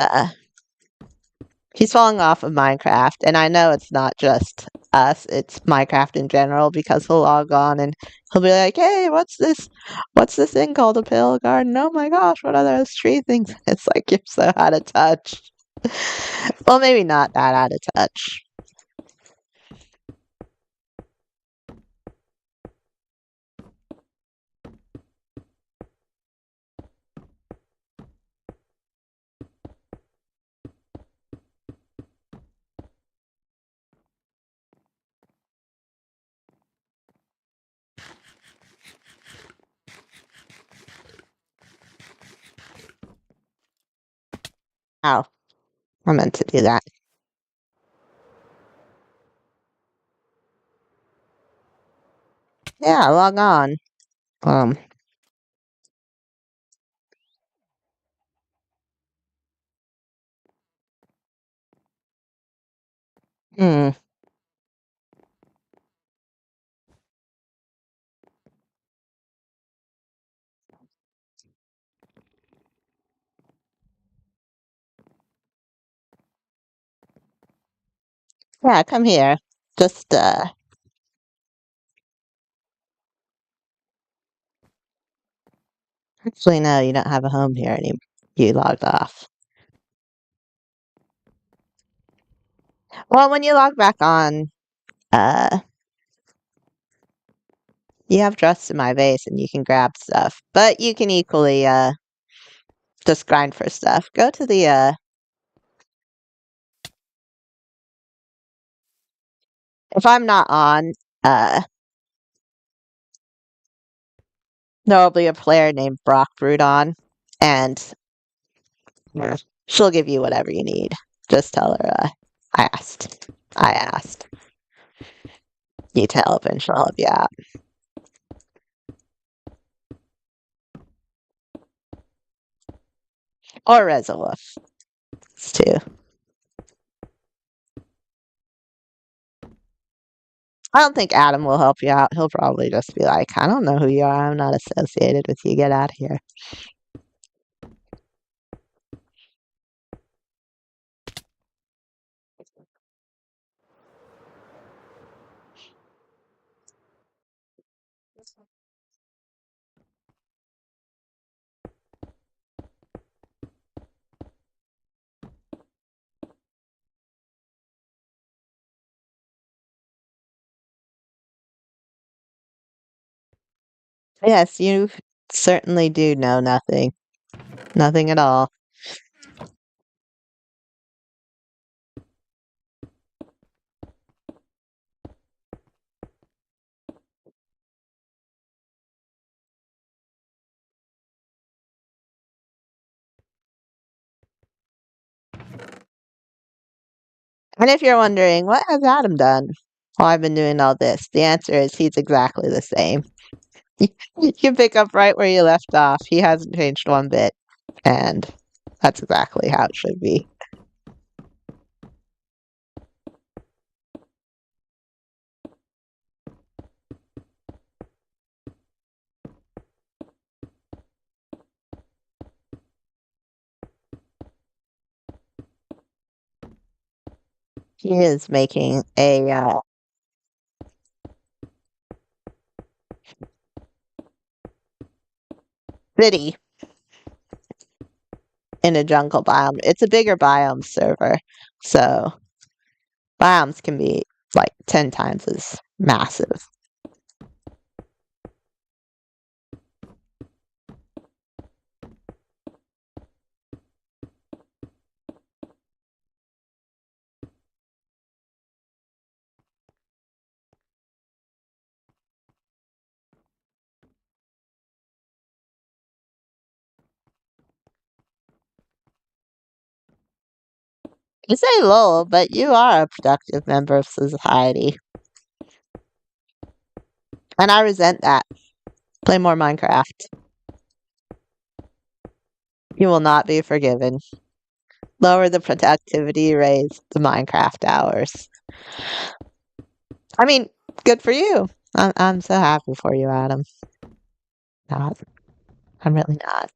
[SPEAKER 1] He's falling off of Minecraft, and I know it's not just us, it's Minecraft in general, because he'll log on and he'll be like, "Hey, what's this? What's this thing called a pill garden? Oh my gosh, what are those tree things?" It's like you're so out of touch. Well, maybe not that out of touch. Ow, I meant to do that. Yeah, log on. Um, hmm. Yeah, come here. Just, actually, no, you don't have a home here anymore. You logged off. Well, when you log back on, uh, you have trust in my base and you can grab stuff, but you can equally, just grind for stuff. Go to the, if I'm not on, uh, there'll be a player named Brock Brudon, and she'll give you whatever you need. Just tell her, I asked. I asked. You tell her and she'll help you out. Or Resoluf. It's too. I don't think Adam will help you out. He'll probably just be like, I don't know who you are. I'm not associated with you. Get out of here. Yes, you certainly do know nothing. Nothing at all. And if you're wondering, what has Adam done while I've been doing all this? The answer is he's exactly the same. You can pick up right where you left off. He hasn't changed one bit. And that's exactly how it should be. He is making a city in a jungle biome. It's a bigger biome server. So biomes can be like 10 times as massive. You say lol, but you are a productive member of society. And I resent that. Play more Minecraft. You will not be forgiven. Lower the productivity, raise the Minecraft hours. I mean, good for you. I'm so happy for you, Adam. Not. I'm really not.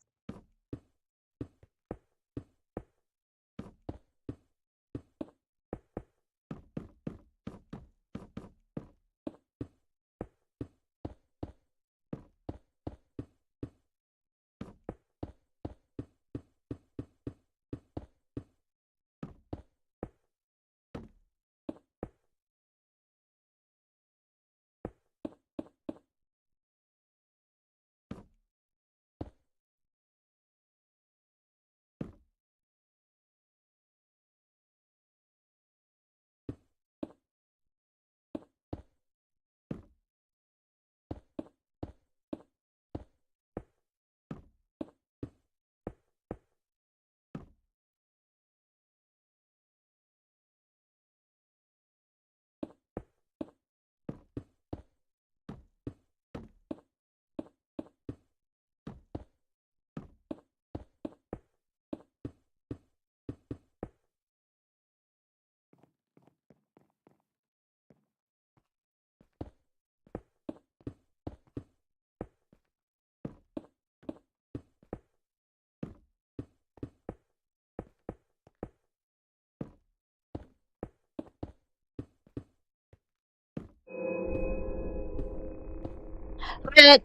[SPEAKER 1] But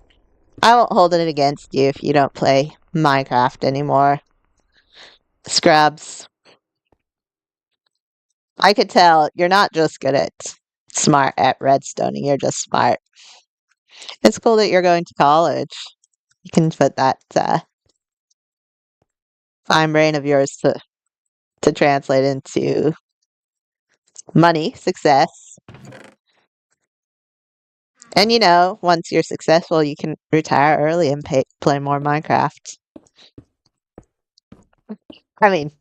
[SPEAKER 1] I won't hold it against you if you don't play Minecraft anymore. Scrubs. I could tell you're not just good at smart at redstoning, you're just smart. It's cool that you're going to college. You can put that fine brain of yours to translate into money, success. And once you're successful, you can retire early and play more Minecraft. I mean,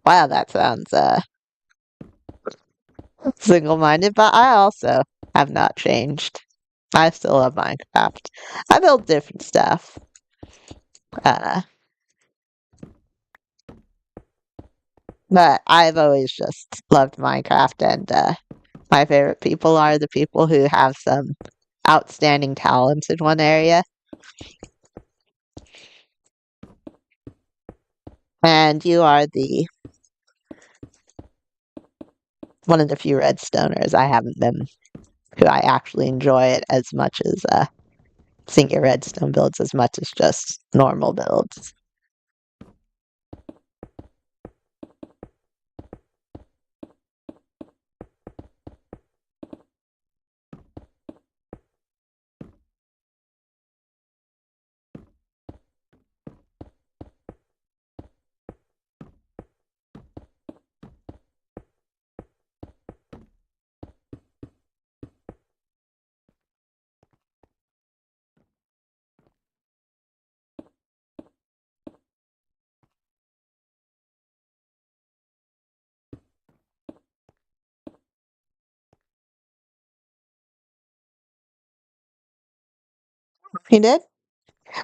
[SPEAKER 1] wow, that sounds single-minded, but I also have not changed. I still love Minecraft. I build different stuff. Uh, but I've always just loved Minecraft, and my favorite people are the people who have some outstanding talents in one area. And you are the one of the few redstoners I haven't been who I actually enjoy it as much as seeing your redstone builds as much as just normal builds. He did?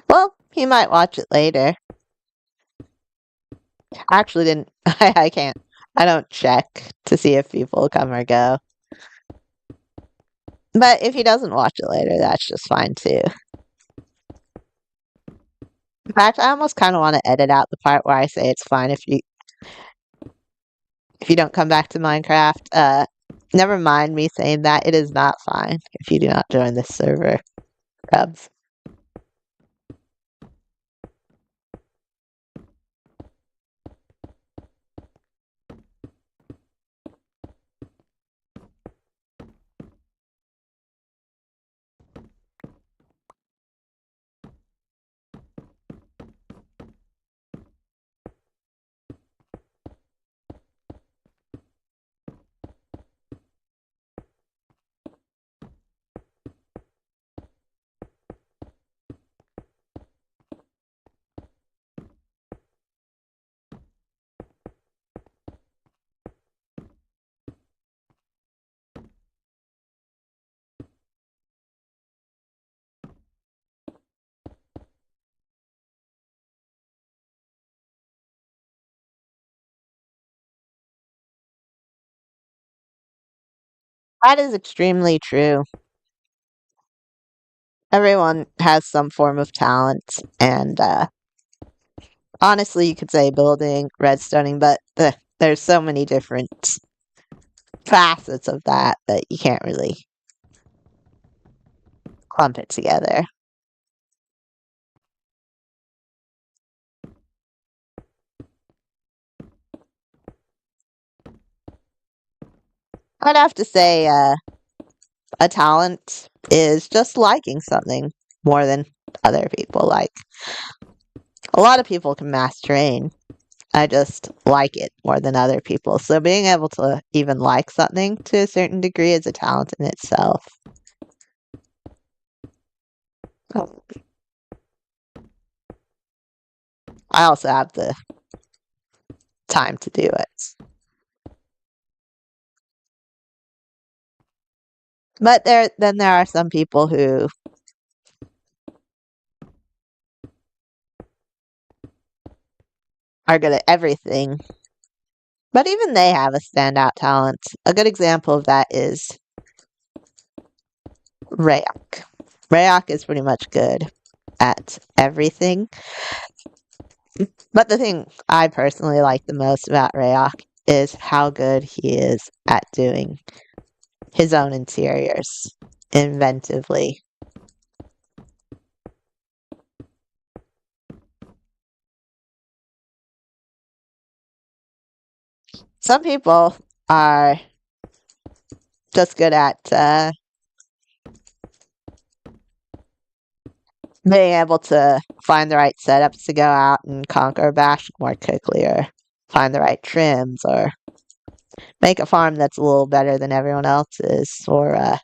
[SPEAKER 1] Well, he might watch it later. I actually didn't. I can't. I don't check to see if people come or go. But if he doesn't watch it later, that's just fine too. In fact, I almost kind of want to edit out the part where I say it's fine if you don't come back to Minecraft. Never mind me saying that. It is not fine if you do not join this server, Cubs. That is extremely true. Everyone has some form of talent, and honestly, you could say building, redstoning, but there's so many different facets of that you can't really clump it together. I'd have to say a talent is just liking something more than other people like. A lot of people can mass train. I just like it more than other people. So being able to even like something to a certain degree is a talent in itself. Oh. I also have the time to do it. But there are some people who are good at everything. But even they have a standout talent. A good example of that is Rayak. Rayak is pretty much good at everything. But the thing I personally like the most about Rayak is how good he is at doing his own interiors. inventively. Some people are just good at being able to find the right setups to go out and conquer a bash more quickly, or find the right trims, or make a farm that's a little better than everyone else's, or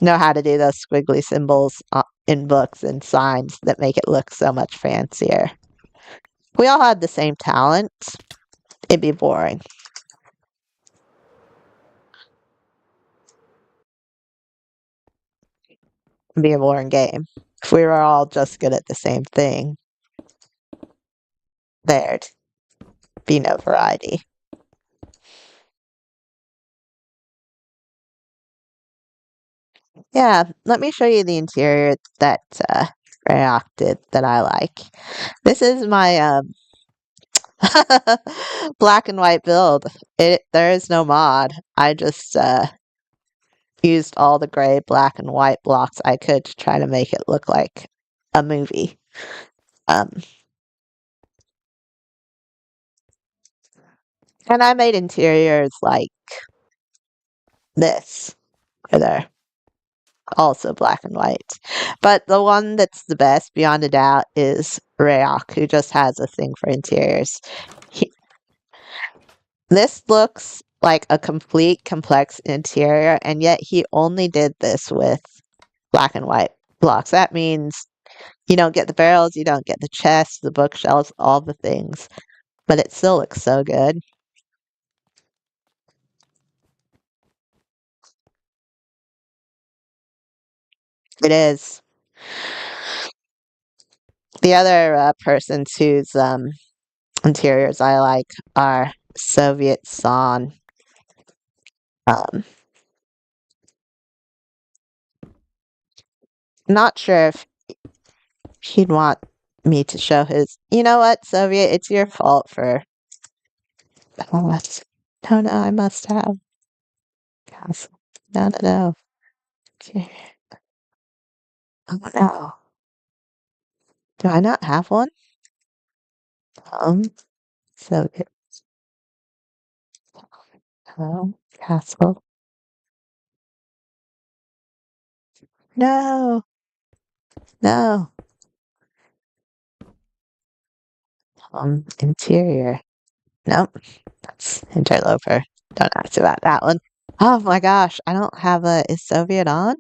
[SPEAKER 1] know how to do those squiggly symbols in books and signs that make it look so much fancier. If we all had the same talent, it'd be boring. It'd be a boring game. If we were all just good at the same thing, there'd be no variety. Yeah, let me show you the interior that Rayok did that I like. This is my black and white build. There is no mod. I just used all the gray, black, and white blocks I could to try to make it look like a movie. Um, and I made interiors like this, where they're also black and white. But the one that's the best, beyond a doubt, is Rayok, who just has a thing for interiors. This looks like a complete complex interior, and yet he only did this with black and white blocks. That means you don't get the barrels, you don't get the chests, the bookshelves, all the things, but it still looks so good. It is. The other persons whose interiors I like are Soviet San. Um, not sure if he'd want me to show his. You know what, Soviet? It's your fault for. Oh, no, no, I must have castle. No, no, no. Okay. Oh no. Do I not have one? Um, Soviet. Hello, castle. No, no. Interior. Nope, that's interloper. Don't ask about that one. Oh my gosh, I don't have a. Is Soviet on?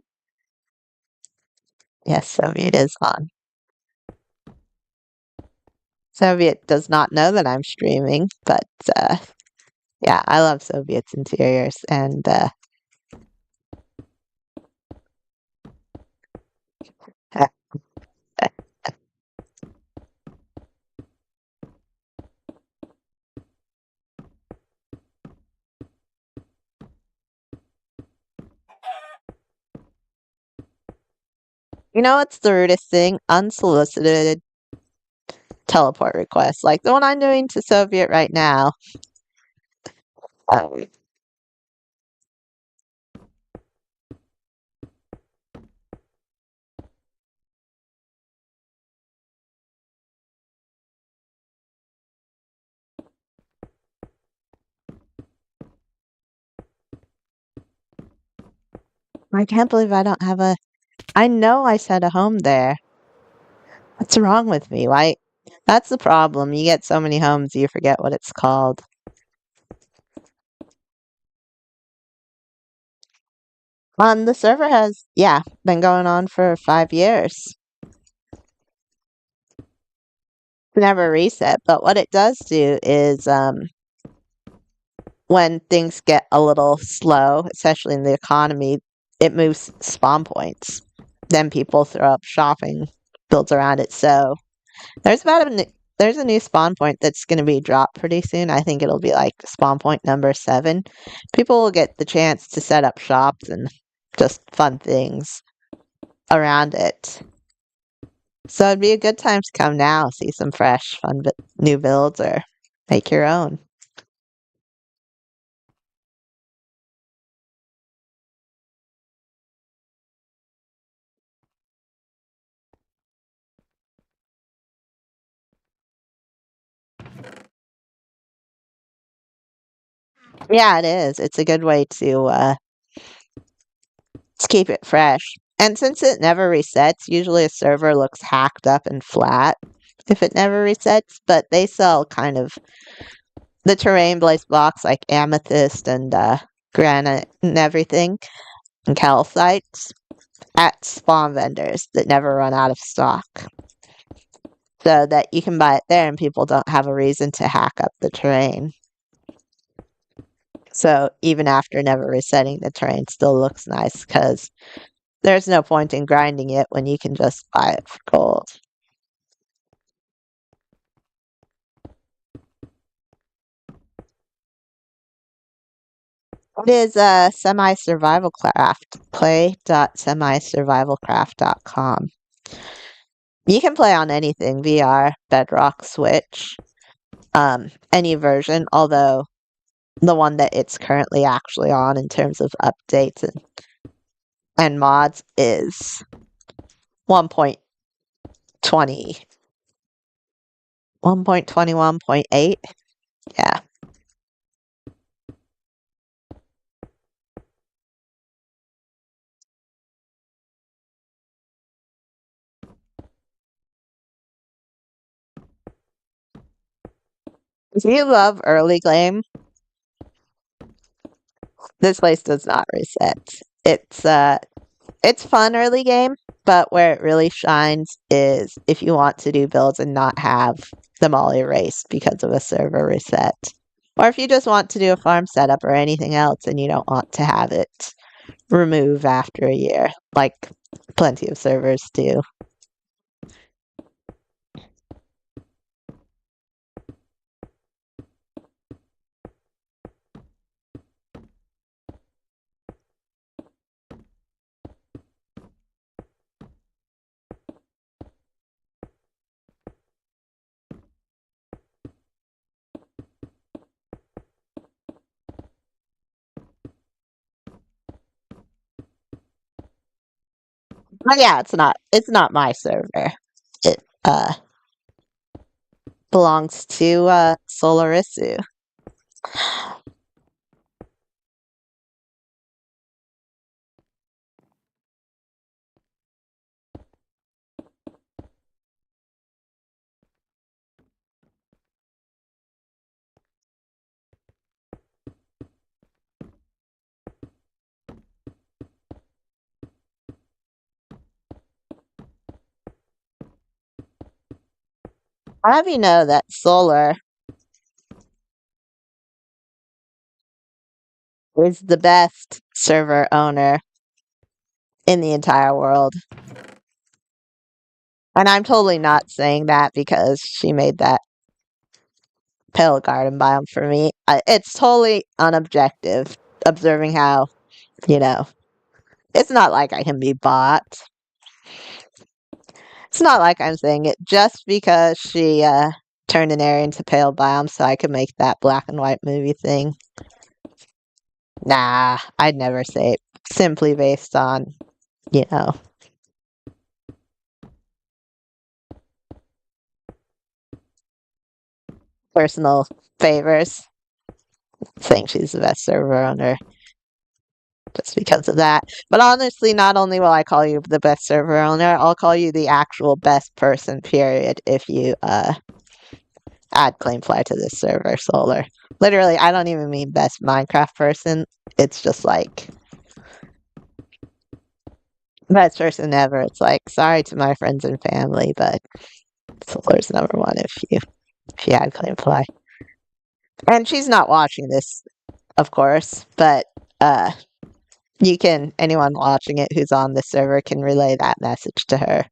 [SPEAKER 1] Yes, Soviet is on. Soviet does not know that I'm streaming, but yeah, I love Soviet's interiors, and you know what's the rudest thing? Unsolicited teleport requests, like the one I'm doing to Soviet right now. Um, I can't believe I don't have a. I know I set a home there. What's wrong with me? Why? That's the problem. You get so many homes, you forget what it's called. The server has, yeah, been going on for 5 years. Never reset, but what it does do is, when things get a little slow, especially in the economy, it moves spawn points. Then people throw up shopping builds around it. So there's a new spawn point that's going to be dropped pretty soon. I think it'll be like spawn point number 7. People will get the chance to set up shops and just fun things around it. So it'd be a good time to come now, see some fresh, fun new builds, or make your own. Yeah, it is. It's a good way to keep it fresh. And since it never resets, usually a server looks hacked up and flat if it never resets, but they sell kind of the terrain blaze blocks like amethyst and granite and everything and calcites at spawn vendors that never run out of stock. So that you can buy it there and people don't have a reason to hack up the terrain. So even after never resetting, the terrain still looks nice because there's no point in grinding it when you can just buy it for gold. It is a semi-survival craft. Play.semisurvivalcraft.com. You can play on anything, VR, Bedrock, Switch, any version, although the one that it's currently actually on in terms of updates and mods is 1.20, 1.21.8. Yeah. If you love early game, this place does not reset. It's fun early game, but where it really shines is if you want to do builds and not have them all erased because of a server reset. Or if you just want to do a farm setup or anything else and you don't want to have it remove after a year, like plenty of servers do. But yeah, it's not my server. It belongs to Solarisu. I'll have you know that Solar is the best server owner in the entire world. And I'm totally not saying that because she made that Pale Garden biome for me. It's totally unobjective, observing how, you know, it's not like I can be bought. It's not like I'm saying it just because she turned an area into Pale Biome so I could make that black and white movie thing. Nah, I'd never say it simply based on, you know, personal favors. Saying she's the best server owner just because of that. But honestly, not only will I call you the best server owner, I'll call you the actual best person, period, if you add Claimfly to this server, Solar. Literally, I don't even mean best Minecraft person. It's just like best person ever. It's like, sorry to my friends and family, but Solar's number one if you add Claimfly. And she's not watching this, of course, but you can anyone watching it who's on the server can relay that message to her.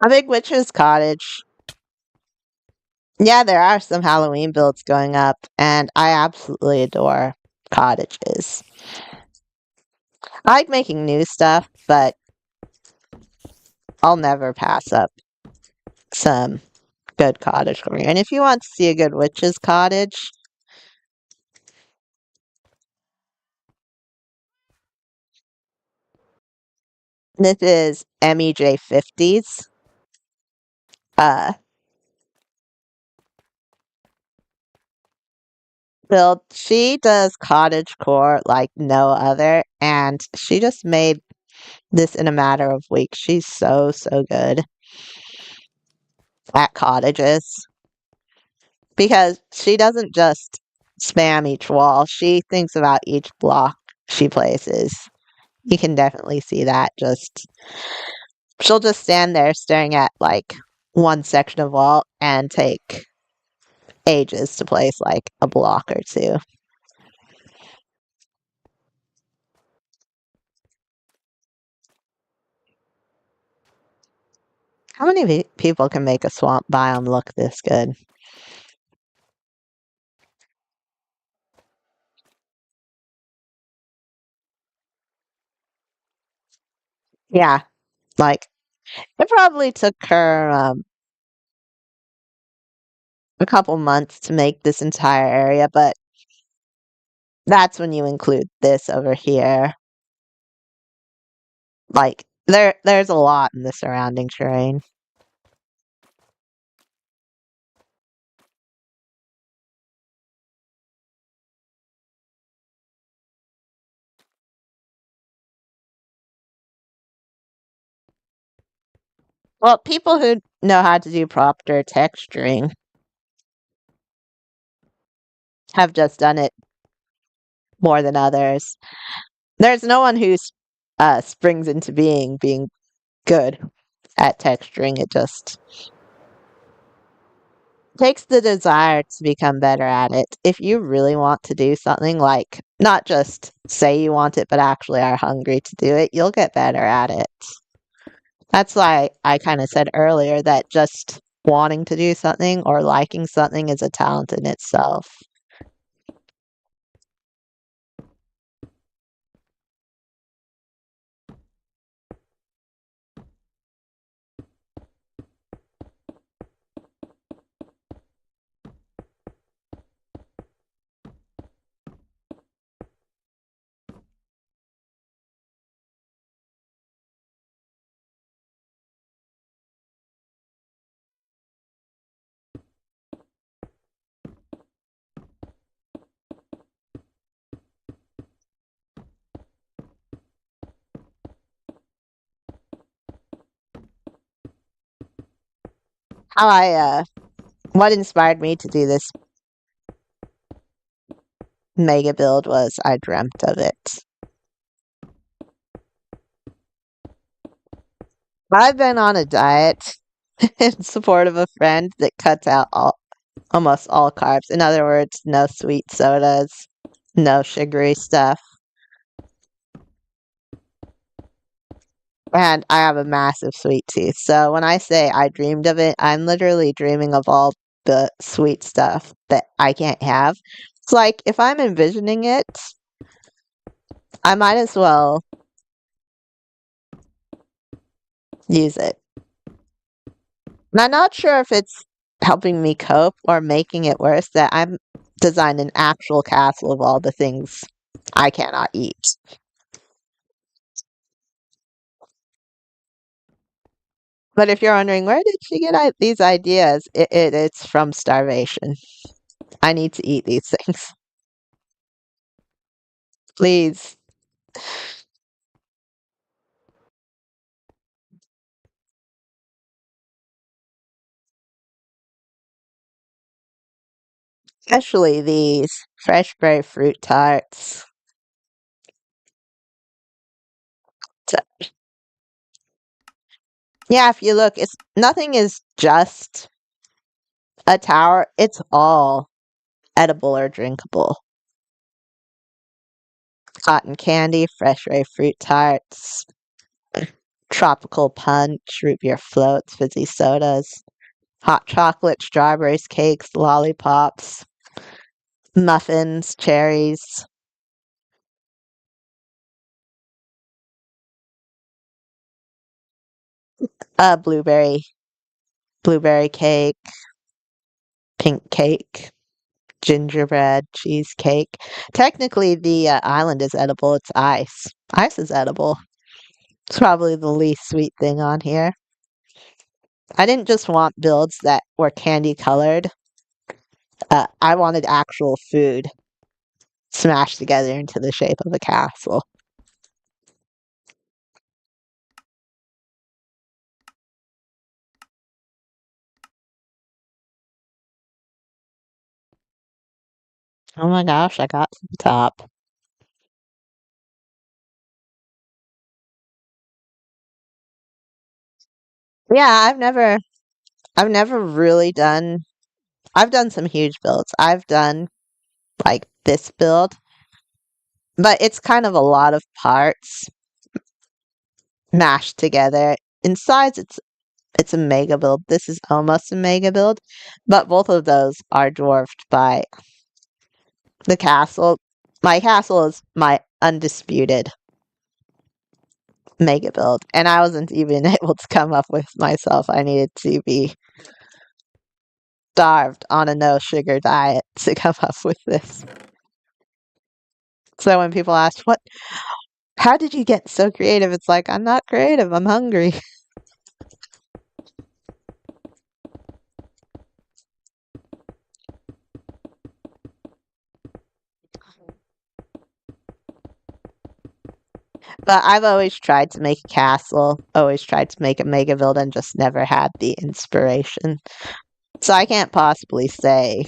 [SPEAKER 1] A big witch's cottage. Yeah, there are some Halloween builds going up, and I absolutely adore cottages. I like making new stuff, but I'll never pass up some good cottage for me. And if you want to see a good witch's cottage, this is MEJ50's uh build. She does cottage core like no other, and she just made this in a matter of weeks. She's so good at cottages because she doesn't just spam each wall. She thinks about each block she places. You can definitely see that. Just she'll just stand there staring at like one section of wall and take ages to place like a block or two. How many people can make a swamp biome look this good? Yeah, like it probably took her a couple months to make this entire area, but that's when you include this over here. Like there's a lot in the surrounding terrain. Well, people who know how to do proper texturing have just done it more than others. There's no one who's springs into being good at texturing. It just takes the desire to become better at it. If you really want to do something, like not just say you want it, but actually are hungry to do it, you'll get better at it. That's why I kind of said earlier that just wanting to do something or liking something is a talent in itself. How what inspired me to do this mega build was I dreamt of it. I've been on a diet in support of a friend that cuts out almost all carbs. In other words, no sweet sodas, no sugary stuff. And I have a massive sweet tooth. So when I say I dreamed of it, I'm literally dreaming of all the sweet stuff that I can't have. It's like if I'm envisioning it, I might as well use it. And I'm not sure if it's helping me cope or making it worse that I'm designed an actual castle of all the things I cannot eat. But if you're wondering where did she get these ideas, it's from starvation. I need to eat these things. Please. Especially these fresh berry fruit tarts. So, yeah, if you look, it's nothing is just a tower. It's all edible or drinkable. Cotton candy, fresh berry fruit tarts, tropical punch, root beer floats, fizzy sodas. hot chocolate, strawberries, cakes, lollipops, muffins, cherries, blueberry, blueberry cake, pink cake, gingerbread, cheesecake. Technically, the island is edible. It's ice. Ice is edible. It's probably the least sweet thing on here. I didn't just want builds that were candy colored. I wanted actual food smashed together into the shape of a castle. Oh my gosh, I got to the top. Yeah, I've never really done I've done some huge builds. I've done like this build, but it's kind of a lot of parts mashed together. In size it's a mega build. This is almost a mega build, but both of those are dwarfed by the castle. My castle is my undisputed mega build, and I wasn't even able to come up with myself. I needed to be starved on a no sugar diet to come up with this. So when people ask, how did you get so creative? It's like, I'm not creative, I'm hungry. But I've always tried to make a castle, always tried to make a mega build, and just never had the inspiration. So I can't possibly say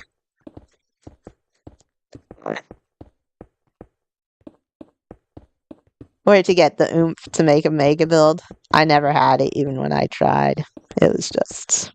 [SPEAKER 1] where to get the oomph to make a mega build. I never had it, even when I tried. It was just.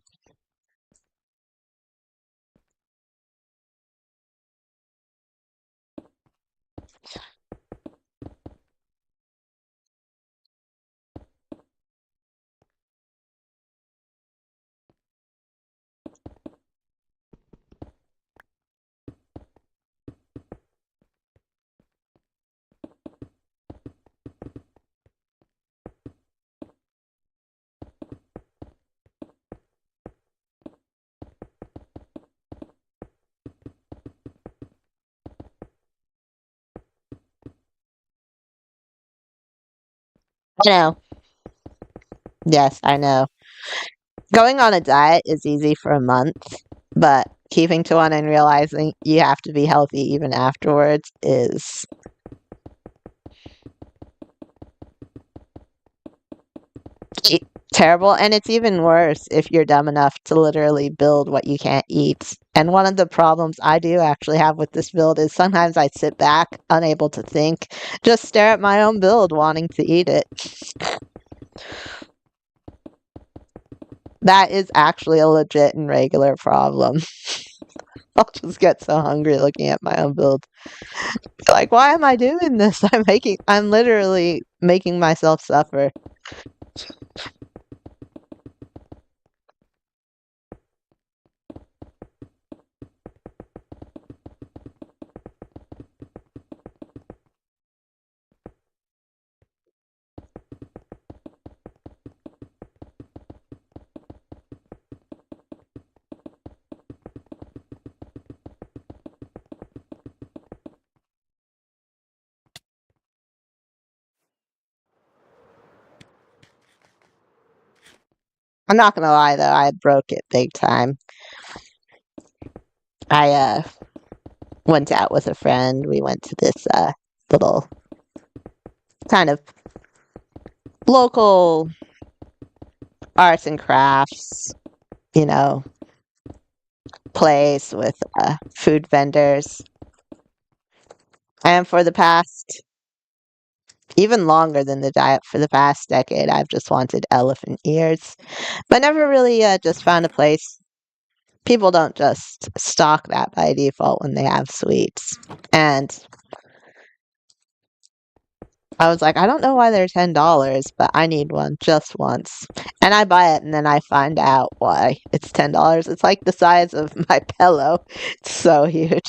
[SPEAKER 1] I know. Yes, I know. Going on a diet is easy for a month, but keeping to one and realizing you have to be healthy even afterwards is e- terrible. And it's even worse if you're dumb enough to literally build what you can't eat. And one of the problems I do actually have with this build is sometimes I sit back, unable to think, just stare at my own build, wanting to eat it. That is actually a legit and regular problem. I'll just get so hungry looking at my own build. Like, why am I doing this? I'm literally making myself suffer. I'm not gonna lie though, I broke it big time. I went out with a friend. We went to this little kind of local arts and crafts, you know, place with food vendors. And for the past, even longer than the diet, for the past decade, I've just wanted elephant ears, but never really just found a place. People don't just stock that by default when they have sweets. And I was like, I don't know why they're $10, but I need one just once. And I buy it and then I find out why it's $10. It's like the size of my pillow. It's so huge.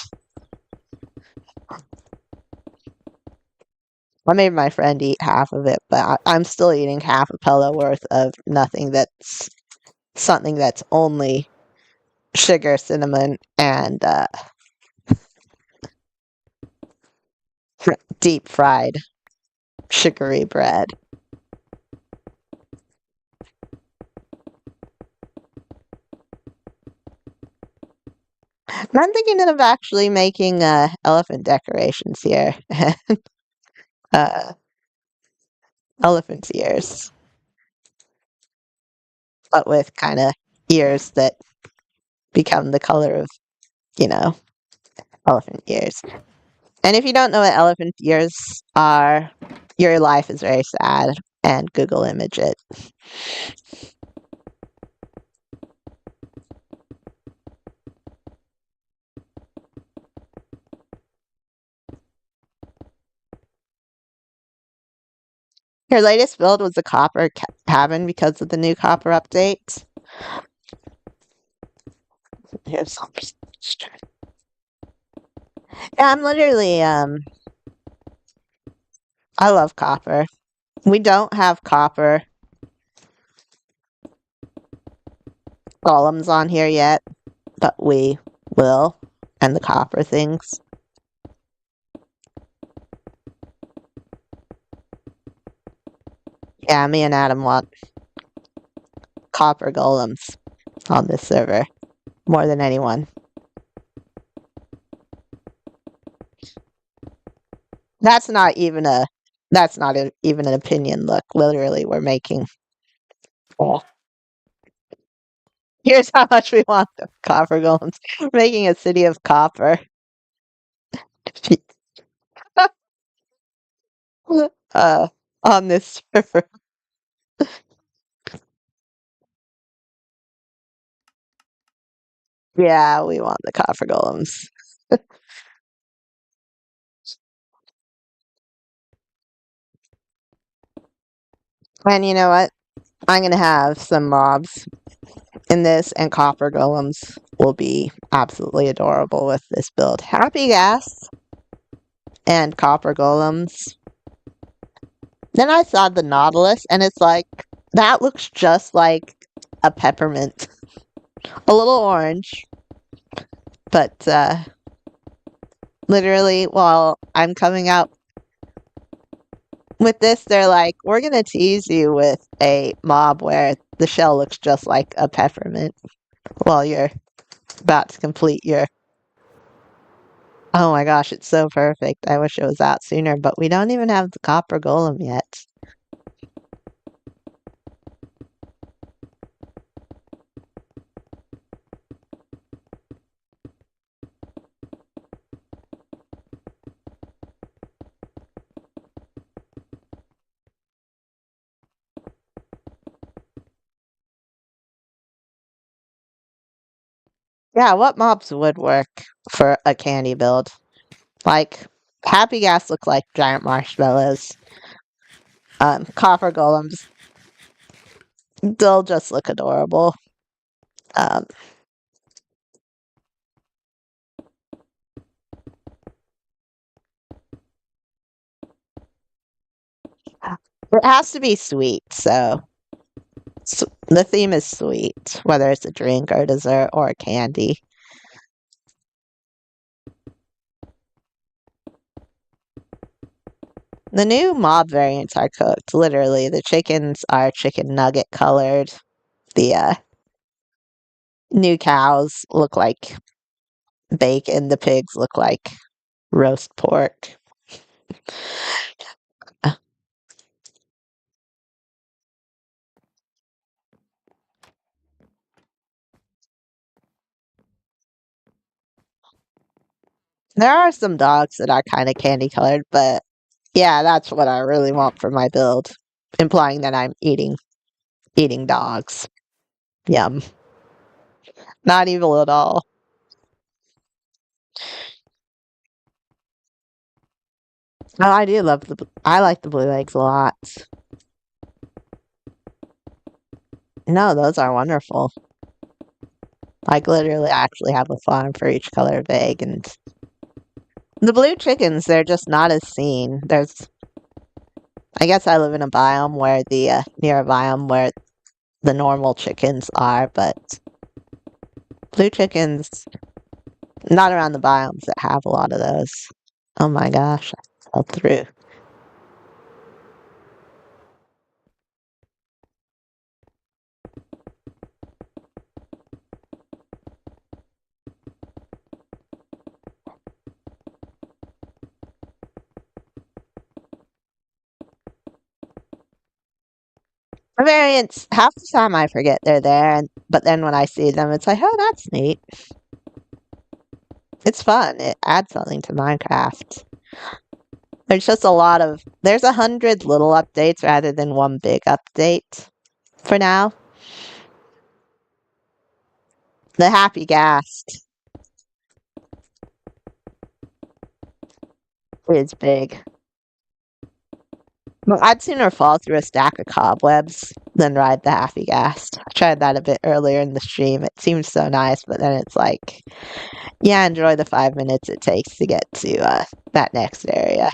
[SPEAKER 1] I made my friend eat half of it, but I'm still eating half a pillow worth of nothing that's something that's only sugar, cinnamon, and deep fried sugary bread. And I'm thinking of actually making elephant decorations here. uh, elephant ears, but with kind of ears that become the color of, you know, elephant ears. And if you don't know what elephant ears are, your life is very sad. And Google image it. Your latest build was a copper cabin because of the new copper update. Here's some. Yeah, I'm literally I love copper. We don't have copper golems on here yet, but we will. And the copper things. Yeah, me and Adam want copper golems on this server more than anyone. That's not even a even an opinion. Look, literally, we're making. Oh, here's how much we want the copper golems. We're making a city of copper. uh, on this server. Yeah, we want the copper golems. And you know what? I'm gonna have some mobs in this, and copper golems will be absolutely adorable with this build. Happy gas and copper golems. Then I saw the Nautilus, and it's like, that looks just like a peppermint. A little orange, but literally, while I'm coming out with this, they're like, we're gonna tease you with a mob where the shell looks just like a peppermint while you're about to complete your. Oh my gosh, it's so perfect. I wish it was out sooner, but we don't even have the copper golem yet. Yeah, what mobs would work for a candy build? Like, Happy Gas look like giant marshmallows. Copper golems, they'll just look adorable. Um, it has to be sweet, so the theme is sweet, whether it's a drink or dessert or candy. The new mob variants are cooked. Literally, the chickens are chicken nugget colored. The new cows look like bacon. The pigs look like roast pork. Uh, There are some dogs that are kind of candy colored, but yeah, that's what I really want for my build, implying that I'm eating dogs. Yum. Not evil at all. Oh, I do love I like the blue eggs a lot. No, those are wonderful. Like literally, I actually have a farm for each color of egg, and the blue chickens, they're just not as seen. I guess I live in a biome where near a biome where the normal chickens are, but blue chickens, not around the biomes that have a lot of those. Oh my gosh, I fell through. Variants, half the time I forget they're there, but then when I see them, it's like, oh, that's neat. It's fun. It adds something to Minecraft. There's 100 little updates rather than one big update for now. The Happy Ghast is big. Well, I'd sooner fall through a stack of cobwebs than ride the Happy Ghast. I tried that a bit earlier in the stream. It seems so nice, but then it's like, yeah, enjoy the 5 minutes it takes to get to that next area.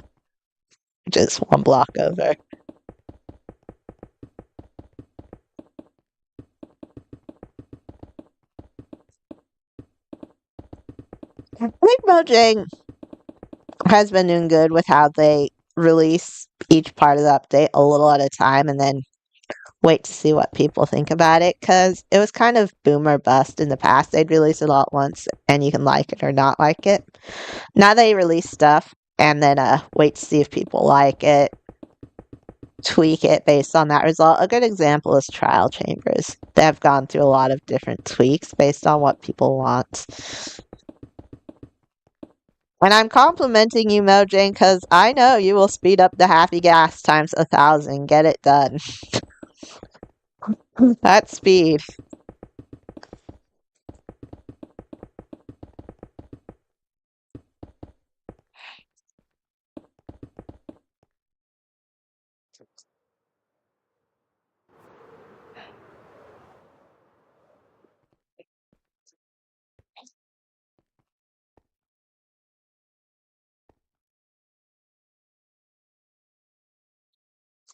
[SPEAKER 1] Just one block over. I think Mojang has been doing good with how they release each part of the update a little at a time and then wait to see what people think about it, because it was kind of boom or bust in the past. They'd release it all at once and you can like it or not like it. Now they release stuff and then wait to see if people like it, tweak it based on that result. A good example is Trial Chambers. They have gone through a lot of different tweaks based on what people want. And I'm complimenting you, Mojang, because I know you will speed up the Happy Gas times 1,000. Get it done. That's speed.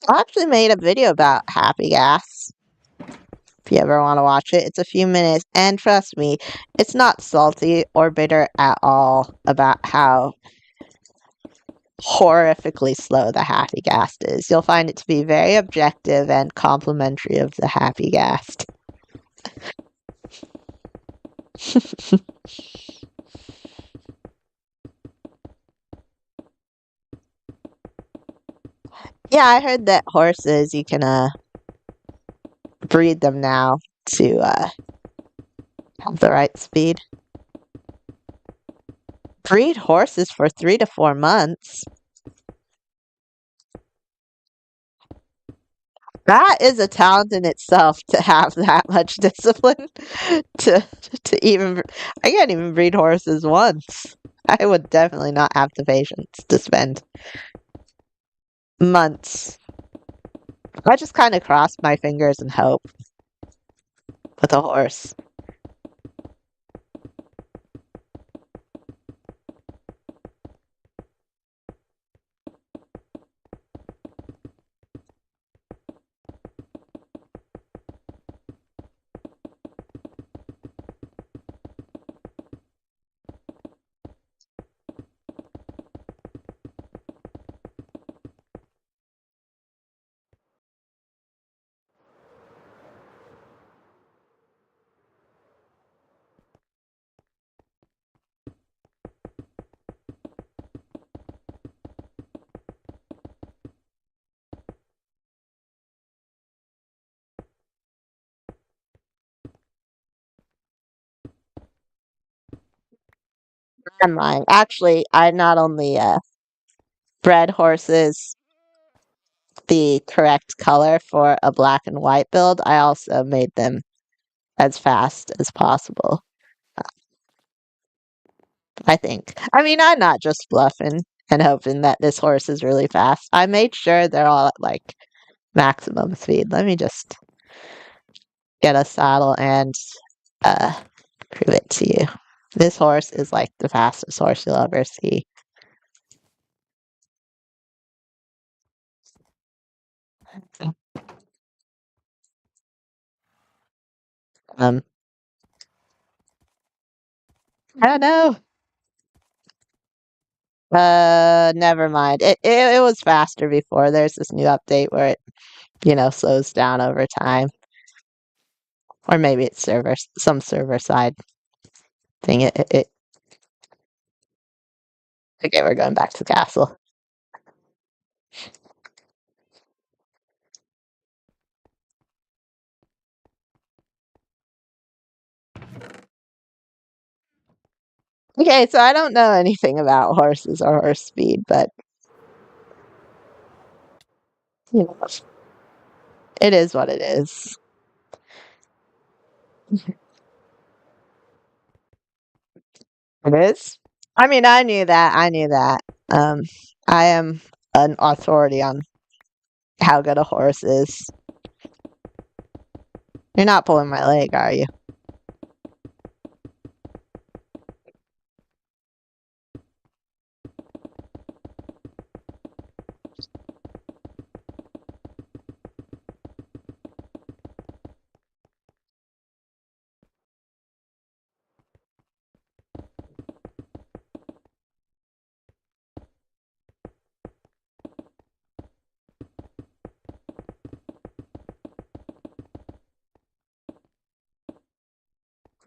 [SPEAKER 1] I actually made a video about Happy Gas. If you ever want to watch it, it's a few minutes. And trust me, it's not salty or bitter at all about how horrifically slow the Happy Gas is. You'll find it to be very objective and complimentary of the Happy Gas. Yeah, I heard that horses, you can breed them now to have the right speed. Breed horses for 3 to 4 months. That is a talent in itself to have that much discipline to even. I can't even breed horses once. I would definitely not have the patience to spend months. I just kind of cross my fingers and hope with a horse. I'm lying. Actually, I not only bred horses the correct color for a black and white build, I also made them as fast as possible. I think. I mean, I'm not just bluffing. and hoping that this horse is really fast. I made sure they're all at like maximum speed. Let me just get a saddle and uh prove it to you. This horse is like the fastest horse you'll ever see. Um, I don't know. Never mind. It was faster before. There's this new update where it, slows down over time. Or maybe it's some server side thing. Okay, we're going back to the castle. Okay, so I don't know anything about horses or horse speed, but you know, it is what it is. It is. I mean, I knew that. I knew that. Um, I am an authority on how good a horse is. You're not pulling my leg, are you?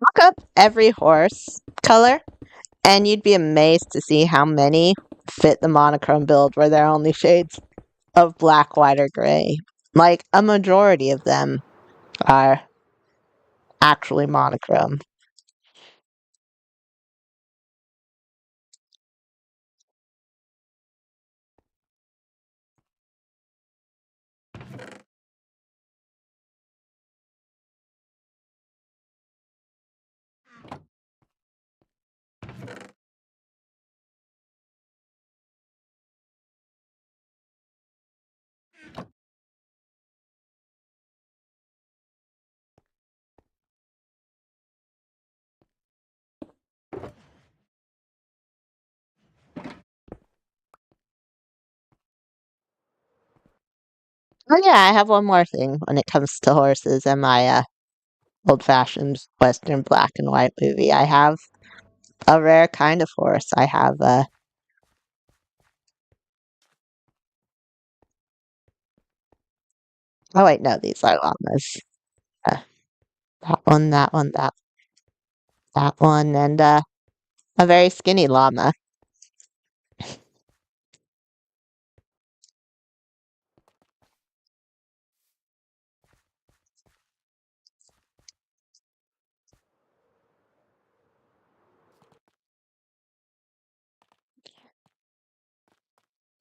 [SPEAKER 1] Look up every horse color, and you'd be amazed to see how many fit the monochrome build where there are only shades of black, white, or gray. Like, a majority of them are actually monochrome. Oh yeah, I have one more thing when it comes to horses and my old-fashioned Western black and white movie. I have a rare kind of horse. I have oh wait, no, these are llamas. Uh, that one, that one, that one, and a very skinny llama.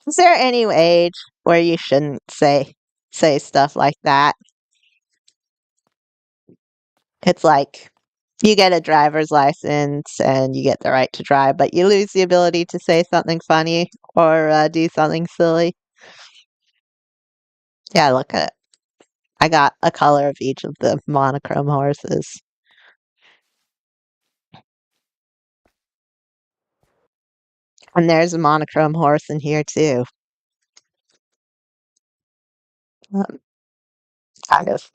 [SPEAKER 1] Is there any age where you shouldn't say stuff like that? It's like you get a driver's license and you get the right to drive, but you lose the ability to say something funny or do something silly. Yeah, look at it. I got a color of each of the monochrome horses. And there's a monochrome horse in here too. Um, kind of.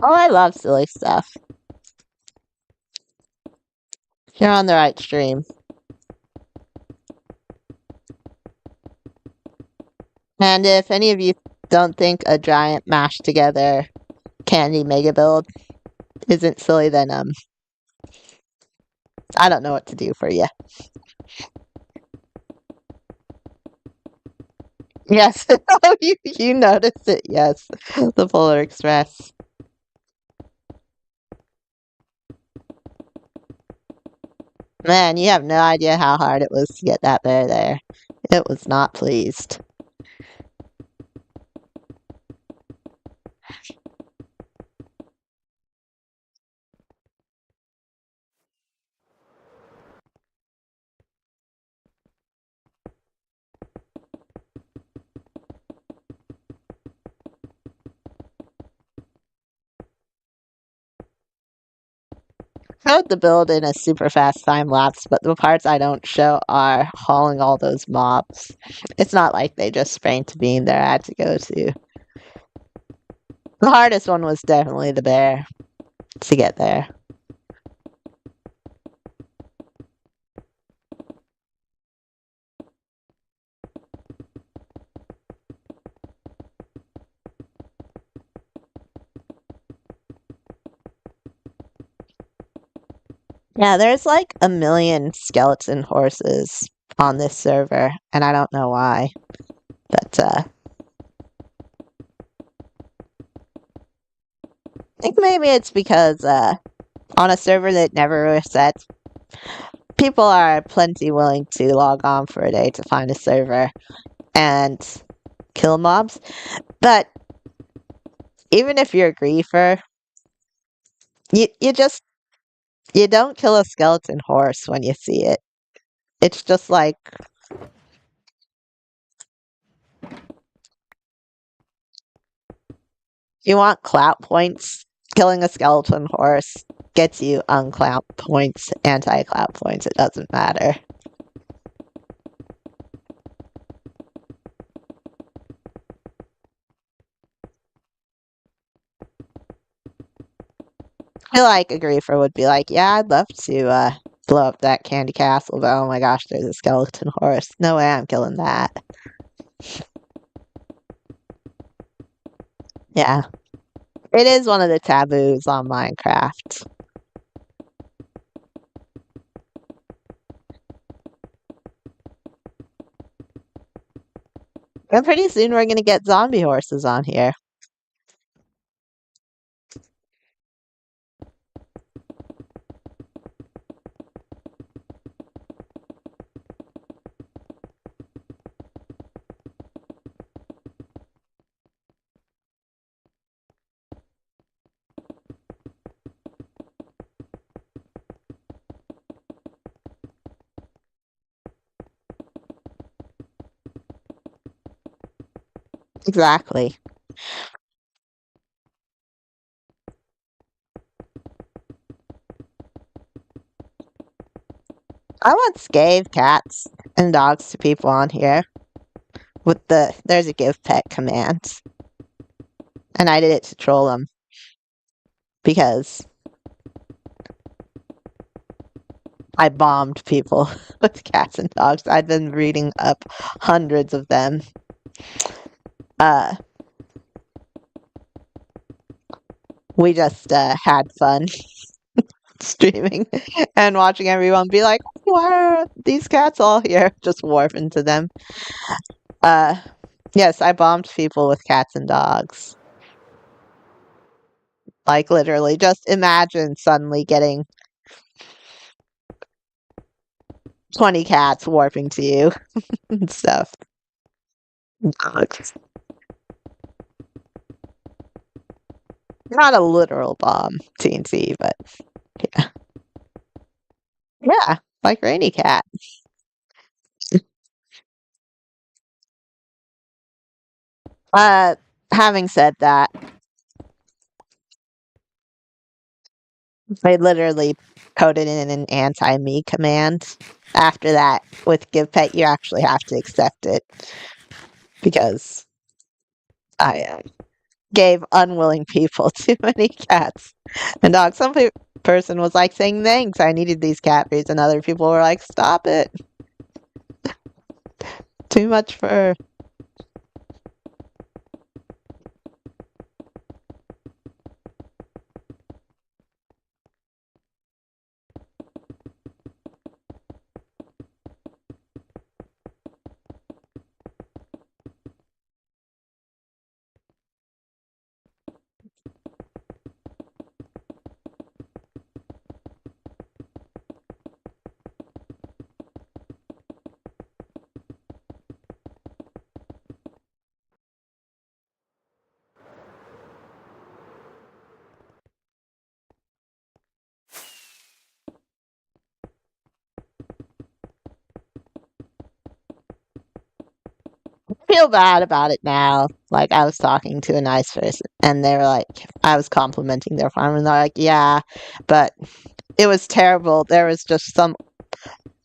[SPEAKER 1] Oh, I love silly stuff. You're on the right stream. And if any of you don't think a giant mashed together candy mega build isn't silly, then I don't know what to do for you. Yes. Oh, you noticed it. Yes. The Polar Express. Man, you have no idea how hard it was to get that bear there. It was not pleased. Showed the build in a super fast time lapse, but the parts I don't show are hauling all those mobs. It's not like they just sprang to being there. I had to go to. The hardest one was definitely the bear to get there. Yeah, there's like a million skeleton horses on this server, and I don't know why. But I think maybe it's because on a server that never resets, people are plenty willing to log on for a day to find a server and kill mobs. But even if you're a griefer, you just you don't kill a skeleton horse when you see it. It's just like you want clout points. Killing a skeleton horse gets you unclout points, anti-clout points. It doesn't matter. I feel like a griefer would be like, yeah, I'd love to blow up that candy castle, but oh my gosh, there's a skeleton horse. No way I'm killing that. Yeah. It is one of the taboos on Minecraft. And pretty soon we're gonna get zombie horses on here. Exactly. I once gave cats and dogs to people on here with there's a give pet command. And I did it to troll them because I bombed people with cats and dogs. I'd been reading up hundreds of them. Uh, we just had fun streaming and watching everyone be like, why are these cats all here? Just warp into them. Uh, yes, I bombed people with cats and dogs. Like, literally, just imagine suddenly getting 20 cats warping to you and stuff. Dogs. Not a literal bomb, TNT, but yeah. Yeah, like Rainy Cat. Uh, Having said that, I literally coded in an anti-me command. After that, with give pet, you actually have to accept it because I gave unwilling people too many cats and dogs. Person was like saying thanks, I needed these cat breeds, and other people were like, stop it, too much fur. feel bad about it now. Like, I was talking to a nice person, and they were like, I was complimenting their farm, and they're like, yeah, but it was terrible. There was just some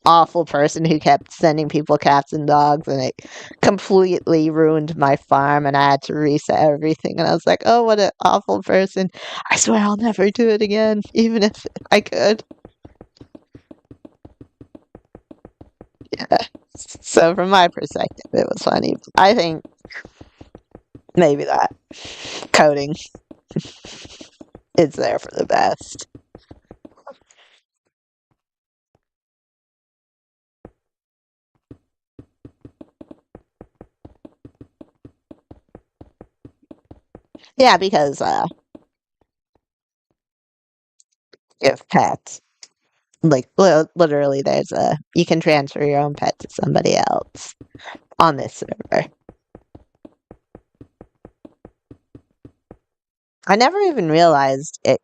[SPEAKER 1] awful person who kept sending people cats and dogs, and it completely ruined my farm, and I had to reset everything. And I was like, oh, what an awful person. I swear I'll never do it again, even if I could. Yeah. So, from my perspective, it was funny. I think maybe that coding is there for the best. Yeah, because if pets, like literally, there's a you can transfer your own pet to somebody else on this server. I never even realized it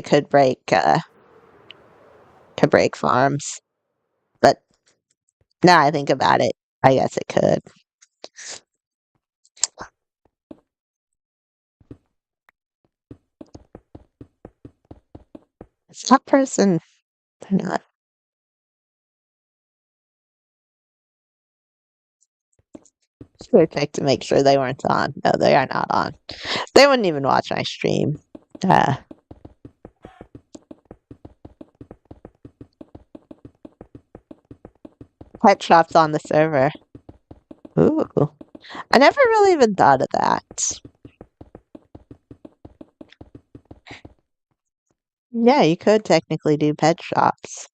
[SPEAKER 1] could break farms, but now I think about it, I guess it could. Is that person? They're not. Should I check to make sure they weren't on? No, they are not on. They wouldn't even watch my stream. Uh, Pet shops on the server. Ooh. I never really even thought of that. Yeah, you could technically do pet shops.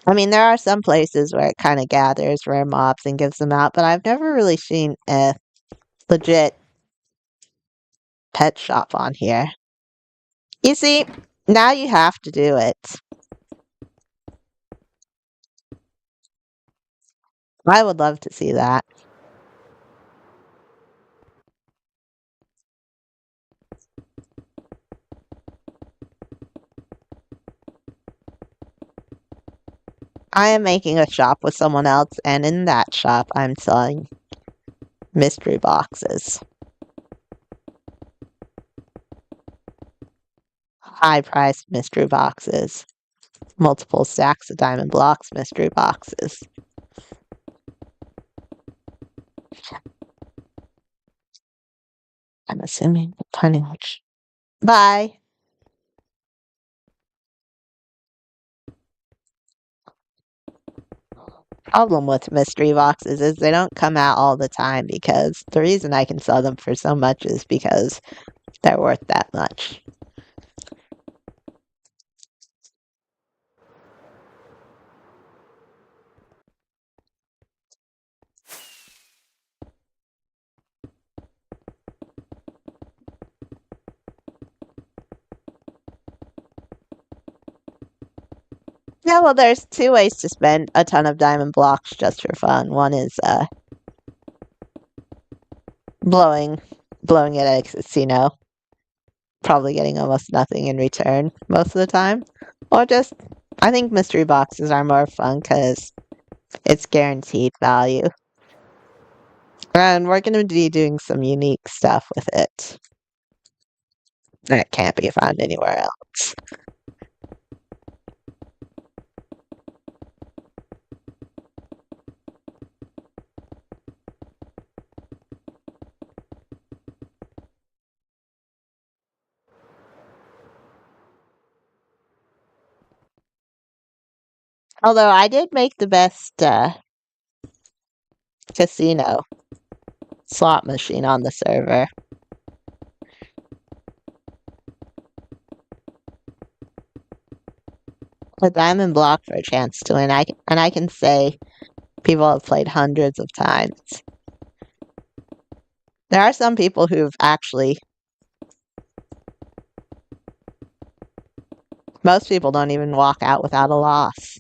[SPEAKER 1] I mean, there are some places where it kind of gathers rare mobs and gives them out, but I've never really seen a legit pet shop on here. You see, now you have to do it. I would love to see that. I am making a shop with someone else, and in that shop, I'm selling mystery boxes. High priced mystery boxes. Multiple stacks of diamond blocks mystery boxes. I'm assuming depending which. Bye. Problem with mystery boxes is they don't come out all the time because the reason I can sell them for so much is because they're worth that much. Yeah, well, there's two ways to spend a ton of diamond blocks just for fun. One is blowing blowing it at a casino, probably getting almost nothing in return most of the time. Or just I think mystery boxes are more fun because it's guaranteed value. And we're gonna be doing some unique stuff with it that can't be found anywhere else. Although I did make the best casino slot machine on the server. A diamond block for a chance to win. I can say people have played hundreds of times. There are some people who've actually. Most people don't even walk out without a loss.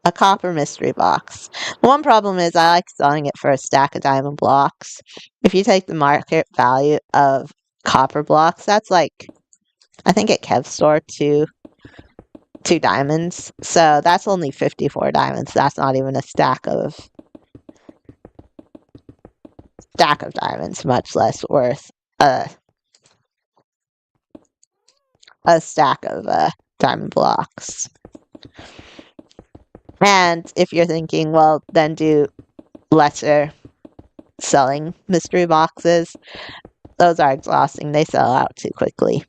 [SPEAKER 1] A copper mystery box. One problem is I like selling it for a stack of diamond blocks. If you take the market value of copper blocks, that's like I think at Kev store two diamonds. So that's only 54 diamonds. That's not even a stack of stack of diamonds, much less worth a stack of diamond blocks. And if you're thinking, well, then do lesser selling mystery boxes, those are exhausting. They sell out too quickly.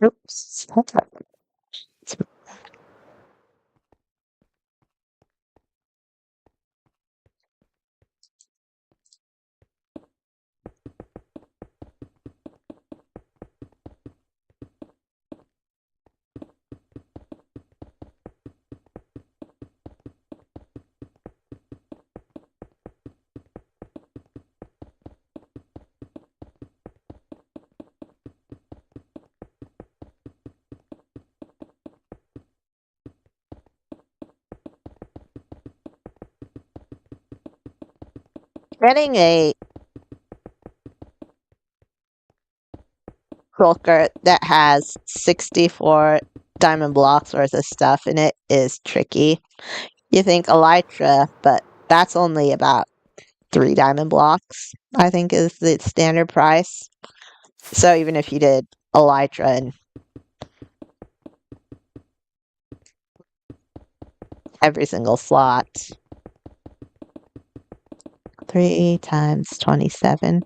[SPEAKER 1] Oops. Getting a Quilker that has 64 diamond blocks worth of stuff in it is tricky. You think Elytra, but that's only about 3 diamond blocks, I think is the standard price. So even if you did Elytra in every single slot, 3 times 27.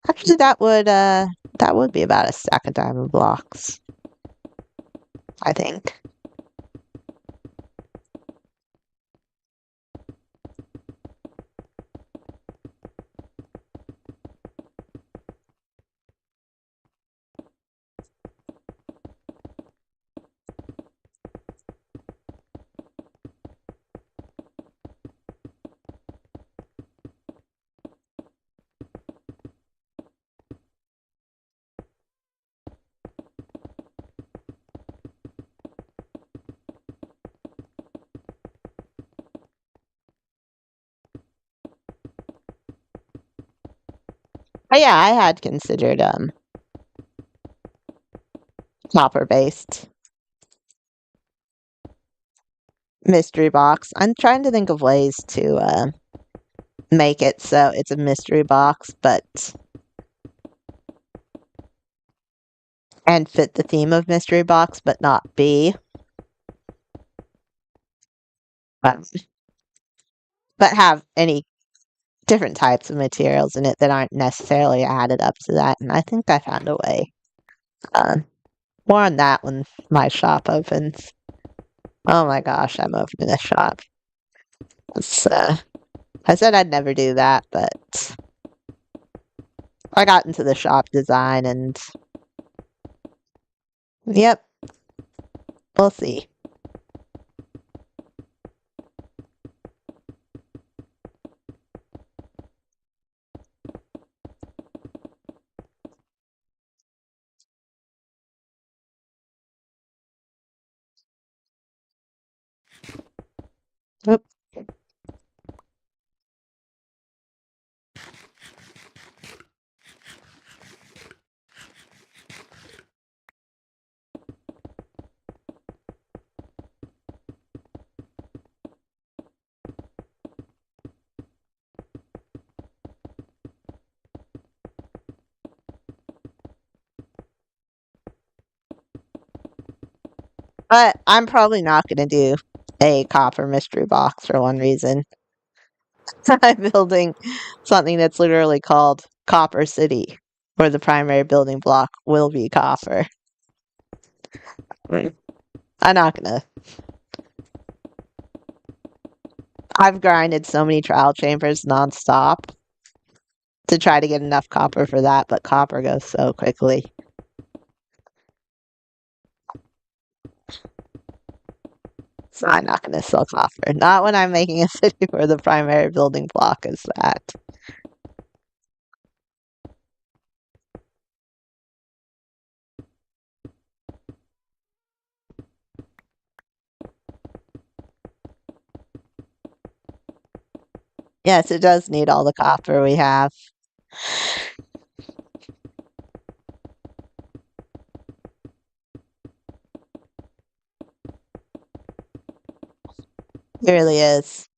[SPEAKER 1] Actually, that would be about a stack of diamond blocks, I think. But yeah, I had considered copper based mystery box. I'm trying to think of ways to make it so it's a mystery box, but and fit the theme of mystery box, but not be. Um, but have any different types of materials in it that aren't necessarily added up to that. And I think I found a way. Um, More on that when my shop opens. Oh my gosh, I'm opening a shop. I said I'd never do that, but I got into the shop design and yep, we'll see. Oop. But I'm probably not going to do a copper mystery box for one reason. I'm building something that's literally called Copper City, where the primary building block will be copper. I'm not gonna. I've grinded so many trial chambers nonstop to try to get enough copper for that, but copper goes so quickly. So I'm not gonna sell copper. Not when I'm making a city where the primary building block is that. Yes, it does need all the copper we have. It really is.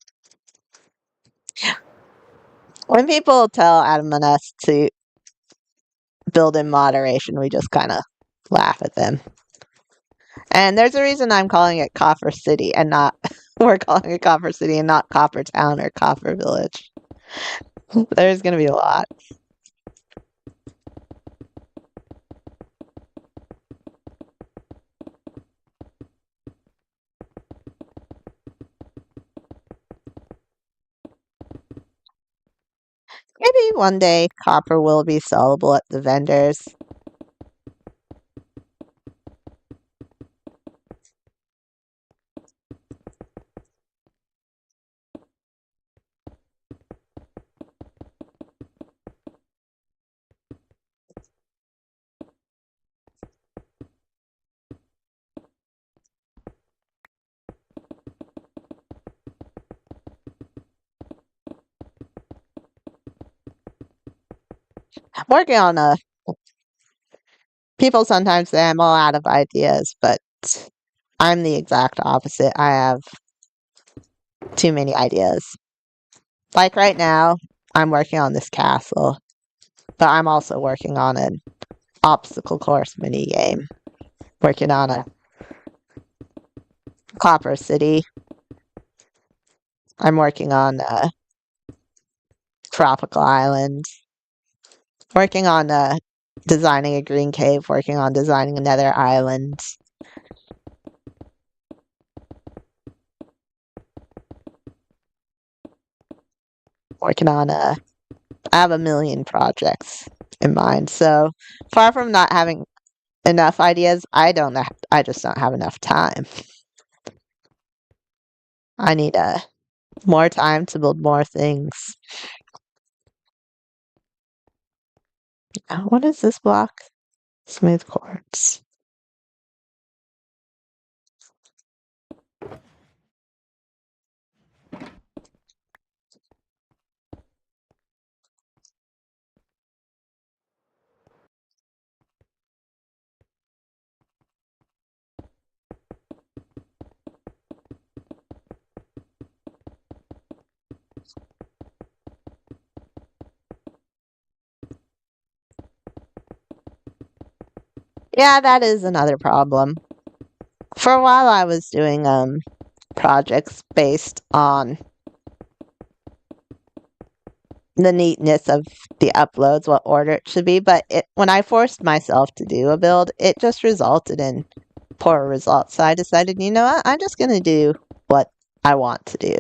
[SPEAKER 1] When people tell Adam and us to build in moderation, we just kind of laugh at them. And there's a reason I'm calling it Copper City and not, we're calling it Copper City and not Copper Town or Copper Village. There's going to be a lot. Maybe one day copper will be sellable at the vendors. I'm working on a. People sometimes say I'm all out of ideas, but I'm the exact opposite. I have too many ideas. Like right now, I'm working on this castle, but I'm also working on an obstacle course mini game. Working on a Copper City. I'm working on a Tropical Island. Working on designing a green cave. Working on designing another island. Working on I have a million projects in mind. So far from not having enough ideas, I just don't have enough time. I need more time to build more things. What is this block? Smooth quartz. Yeah, that is another problem. For a while I was doing projects based on the neatness of the uploads, what order it should be, but when I forced myself to do a build, it just resulted in poor results. So I decided, you know what, I'm just gonna do what I want to do.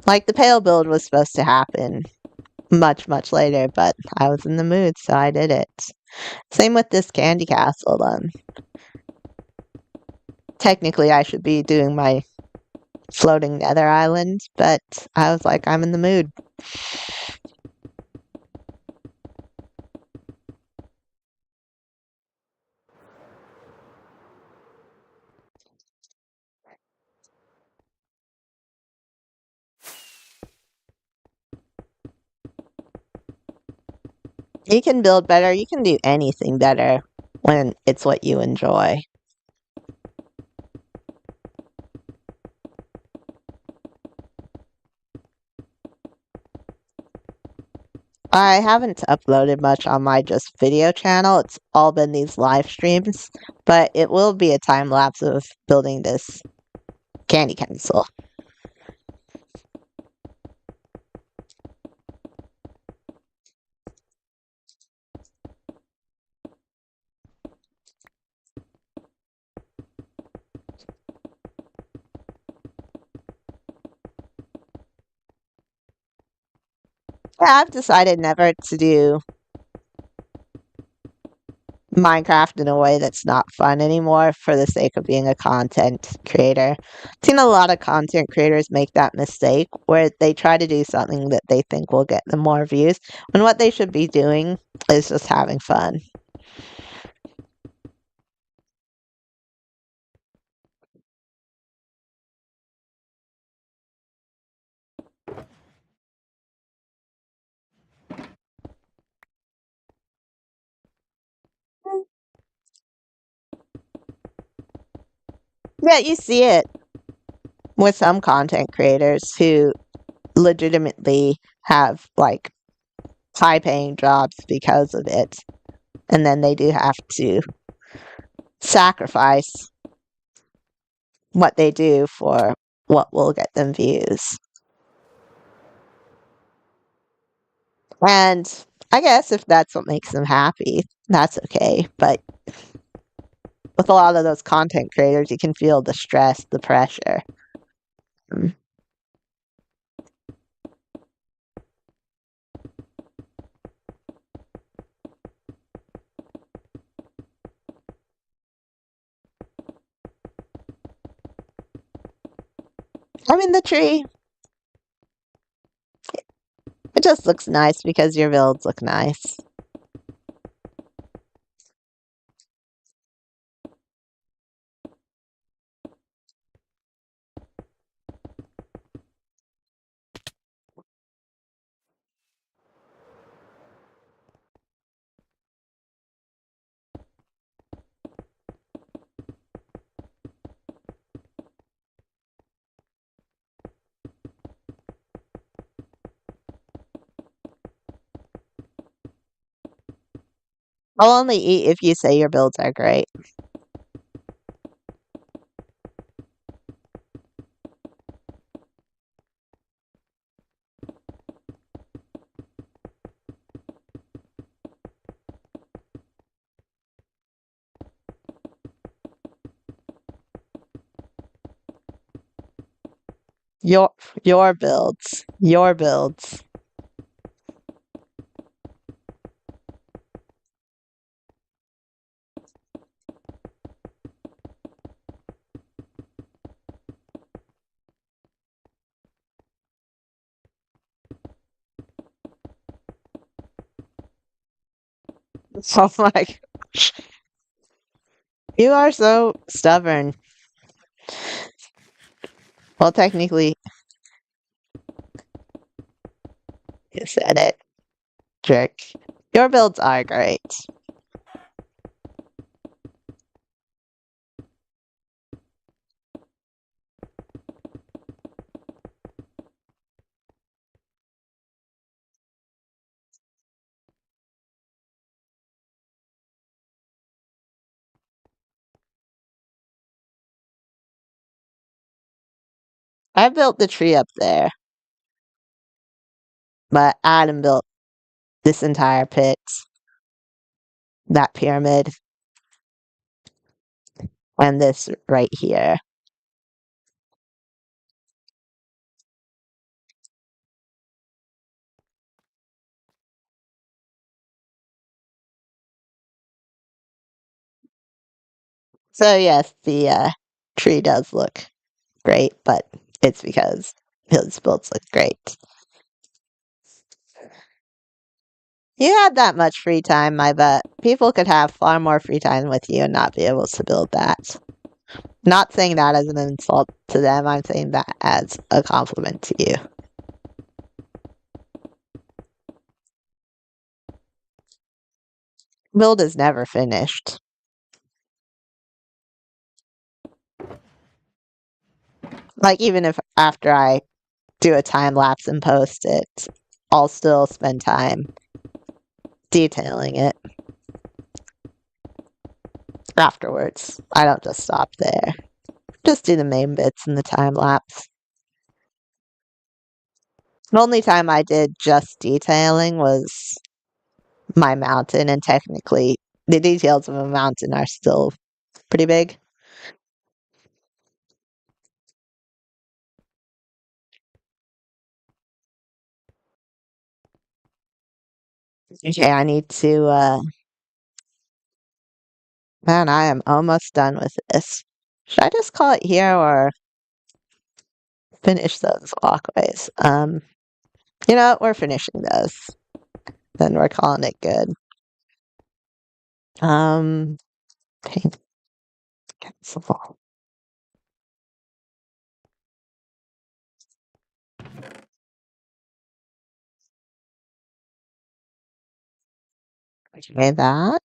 [SPEAKER 1] Like the pale build was supposed to happen much, much later, but I was in the mood, so I did it. Same with this candy castle. Technically I should be doing my floating nether island, but I was like, I'm in the mood. You can build better, you can do anything better when it's what you enjoy. I haven't uploaded much on my just video channel. It's all been these live streams, but it will be a time lapse of building this candy castle. Yeah, I've decided never to do Minecraft in a way that's not fun anymore for the sake of being a content creator. I've seen a lot of content creators make that mistake where they try to do something that they think will get them more views when what they should be doing is just having fun. Yeah, you see it with some content creators who legitimately have like high paying jobs because of it. And then they do have to sacrifice what they do for what will get them views. And I guess if that's what makes them happy, that's okay. But with a lot of those content creators, you can feel the stress, the pressure. Mm. I mean, the tree, it just looks nice because your builds look nice. I'll only eat if you say your builds are great. Your your builds. Your builds. Oh my gosh. You are so stubborn. Well, technically, you said it, jerk. Your builds are great. I built the tree up there, but Adam built this entire pit, that pyramid, and this right here. So yes, the tree does look great, but it's because his builds look great. You had that much free time, I bet. People could have far more free time with you and not be able to build that. Not saying that as an insult to them, I'm saying that as a compliment to you. Build is never finished. Like, even if after I do a time lapse and post it, I'll still spend time detailing it afterwards. I don't just stop there. Just do the main bits in the time lapse. The only time I did just detailing was my mountain, and technically, the details of a mountain are still pretty big. Okay, I need to, man, I am almost done with this. Should I just call it here or finish those walkways? You know what? We're finishing those. Then we're calling it good. Paint cancel. Okay, that.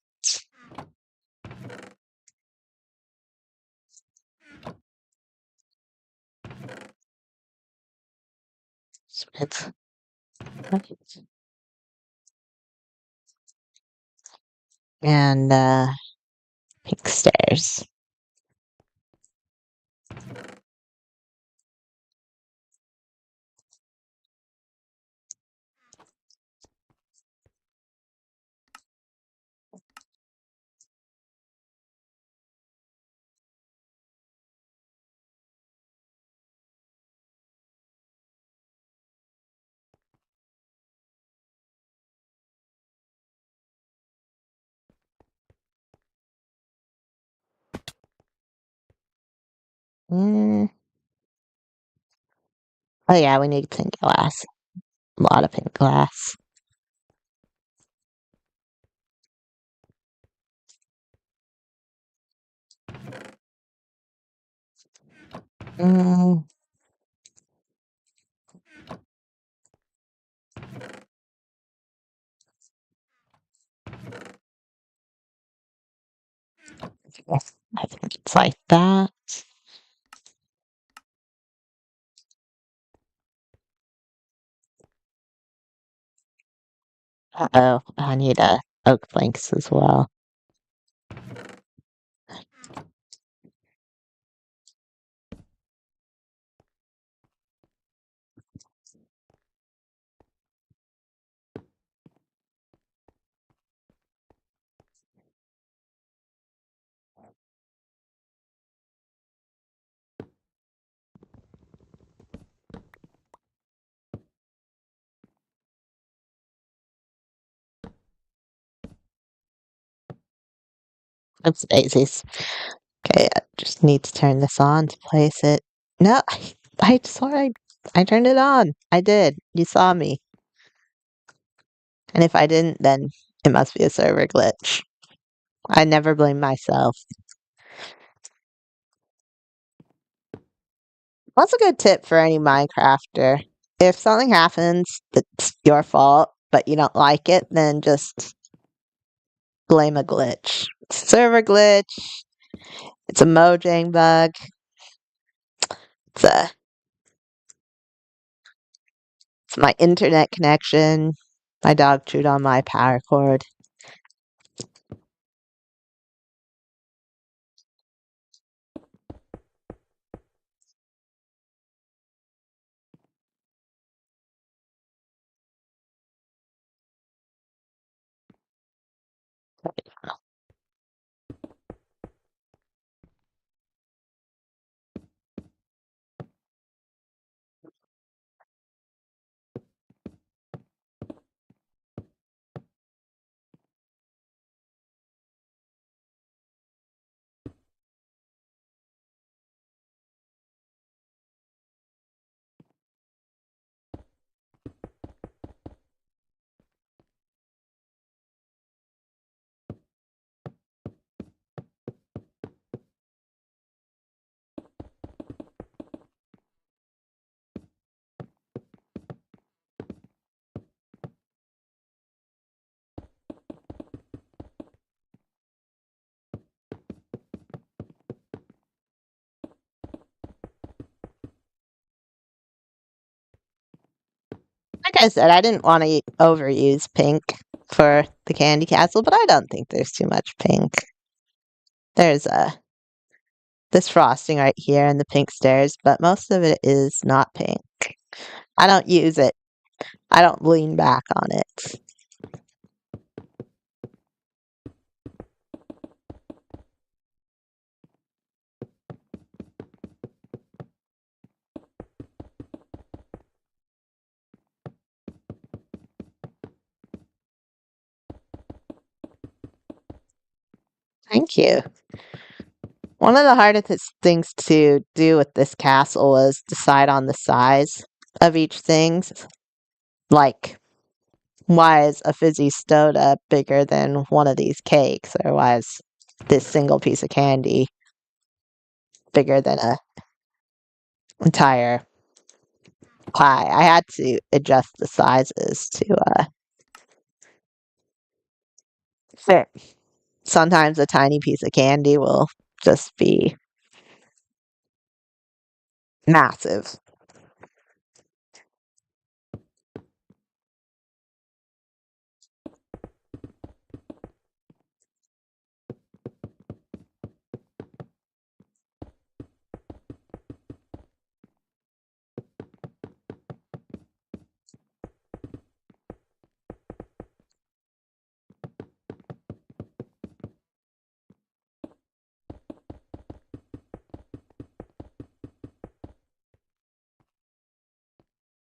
[SPEAKER 1] It's and pink stairs. Mm. Oh yeah, we need pink glass. A lot of pink glass. Mm. Yes, I think it's like that. Uh-oh, I need oak planks as well. Oops, daisies. Okay, I just need to turn this on to place it. No, I swear I turned it on. I did. You saw me. And if I didn't, then it must be a server glitch. I never blame myself. That's a good tip for any Minecrafter. If something happens that's your fault, but you don't like it, then just blame a glitch. It's a server glitch. It's a Mojang bug. It's a it's my internet connection. My dog chewed on my power cord. Like I said, I didn't want to overuse pink for the candy castle, but I don't think there's too much pink. There's this frosting right here and the pink stairs, but most of it is not pink. I don't use it. I don't lean back on it. Thank you. One of the hardest things to do with this castle was decide on the size of each thing. Like, why is a fizzy soda bigger than one of these cakes? Or why is this single piece of candy bigger than a entire pie? I had to adjust the sizes to fit. Sometimes a tiny piece of candy will just be massive.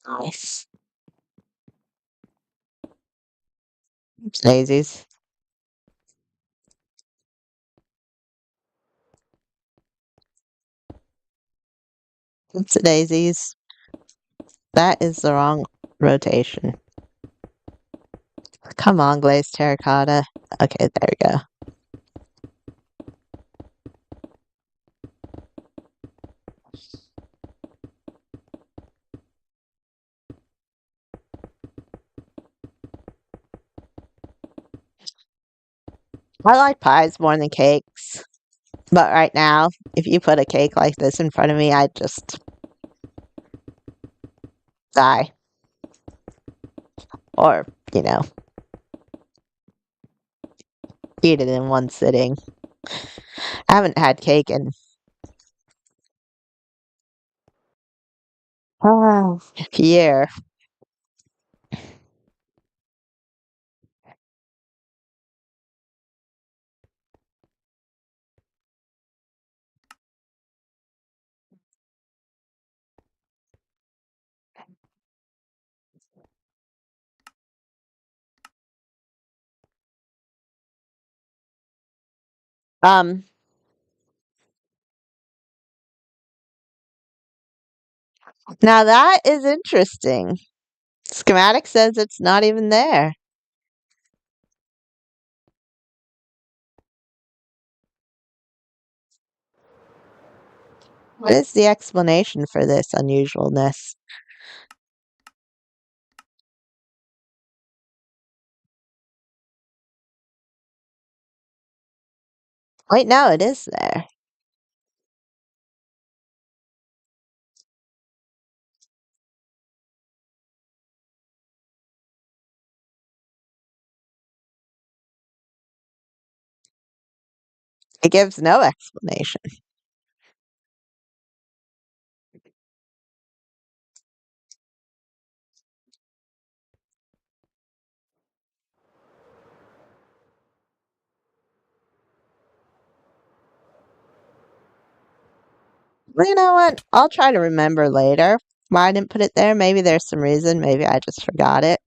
[SPEAKER 1] Nice. Daisies. Oops, daisies. That is the wrong rotation. Come on, glazed terracotta. Okay, there we go. I like pies more than cakes. But right now, if you put a cake like this in front of me, I'd just die. Or, you know, eat it in one sitting. I haven't had cake in a year. Um, Now that is interesting. Schematic says it's not even there. What is the explanation for this unusualness? Wait, no, it is there. It gives no explanation. Well, you know what? I'll try to remember later why I didn't put it there. Maybe there's some reason. Maybe I just forgot it.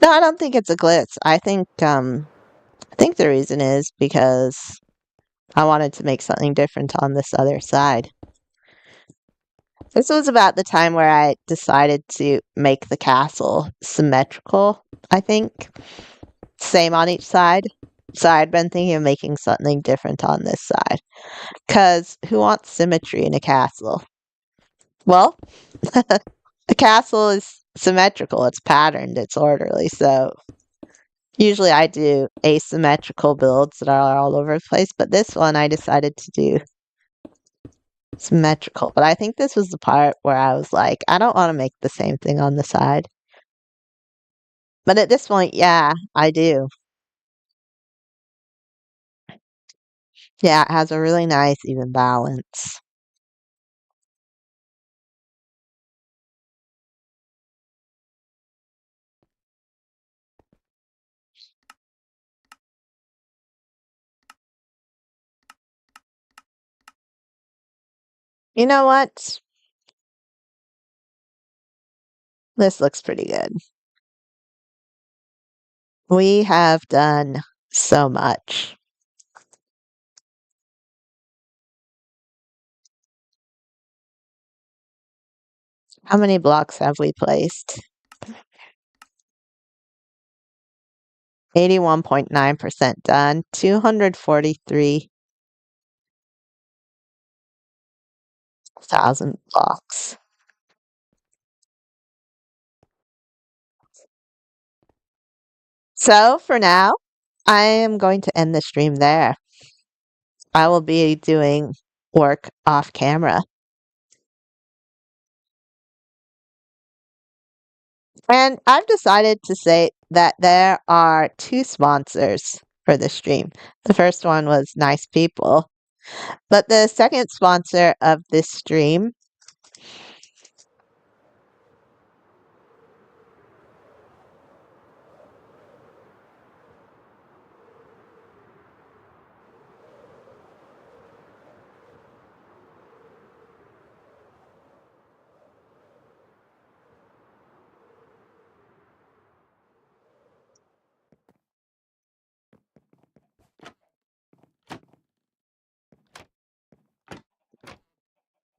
[SPEAKER 1] No, I don't think it's a glitch. I think the reason is because I wanted to make something different on this other side. This was about the time where I decided to make the castle symmetrical, I think. Same on each side. So I'd been thinking of making something different on this side. Because who wants symmetry in a castle? Well, a castle is symmetrical, it's patterned, it's orderly. So usually I do asymmetrical builds that are all over the place. But this one I decided to do symmetrical. But I think this was the part where I was like, I don't want to make the same thing on the side. But at this point, yeah, I do. Yeah, it has a really nice even balance. You know what? This looks pretty good. We have done so much. How many blocks have we placed? 81.9% done. 243,000 blocks. So for now, I am going to end the stream there. I will be doing work off camera. And I've decided to say that there are two sponsors for the stream. The first one was Nice People. But the second sponsor of this stream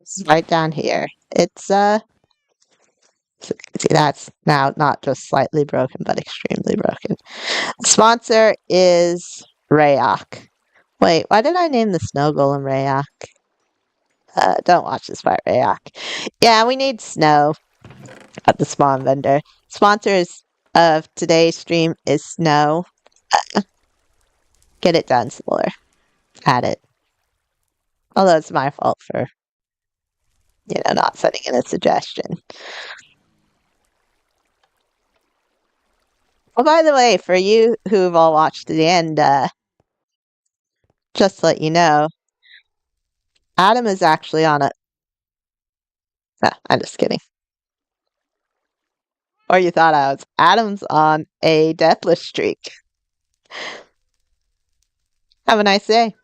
[SPEAKER 1] is right down here. It's see, that's now not just slightly broken, but extremely broken. The sponsor is Rayok. Wait, why did I name the snow golem Rayok? Don't watch this part, Rayok. Yeah, we need snow at the spawn vendor. Sponsors of today's stream is snow. Get it done, Spore. Add it. Although it's my fault for, not sending in a suggestion. Well, by the way, for you who've all watched to the end, just to let you know, Adam is actually on a... I'm just kidding. Or you thought I was. Adam's on a deathless streak. Have a nice day.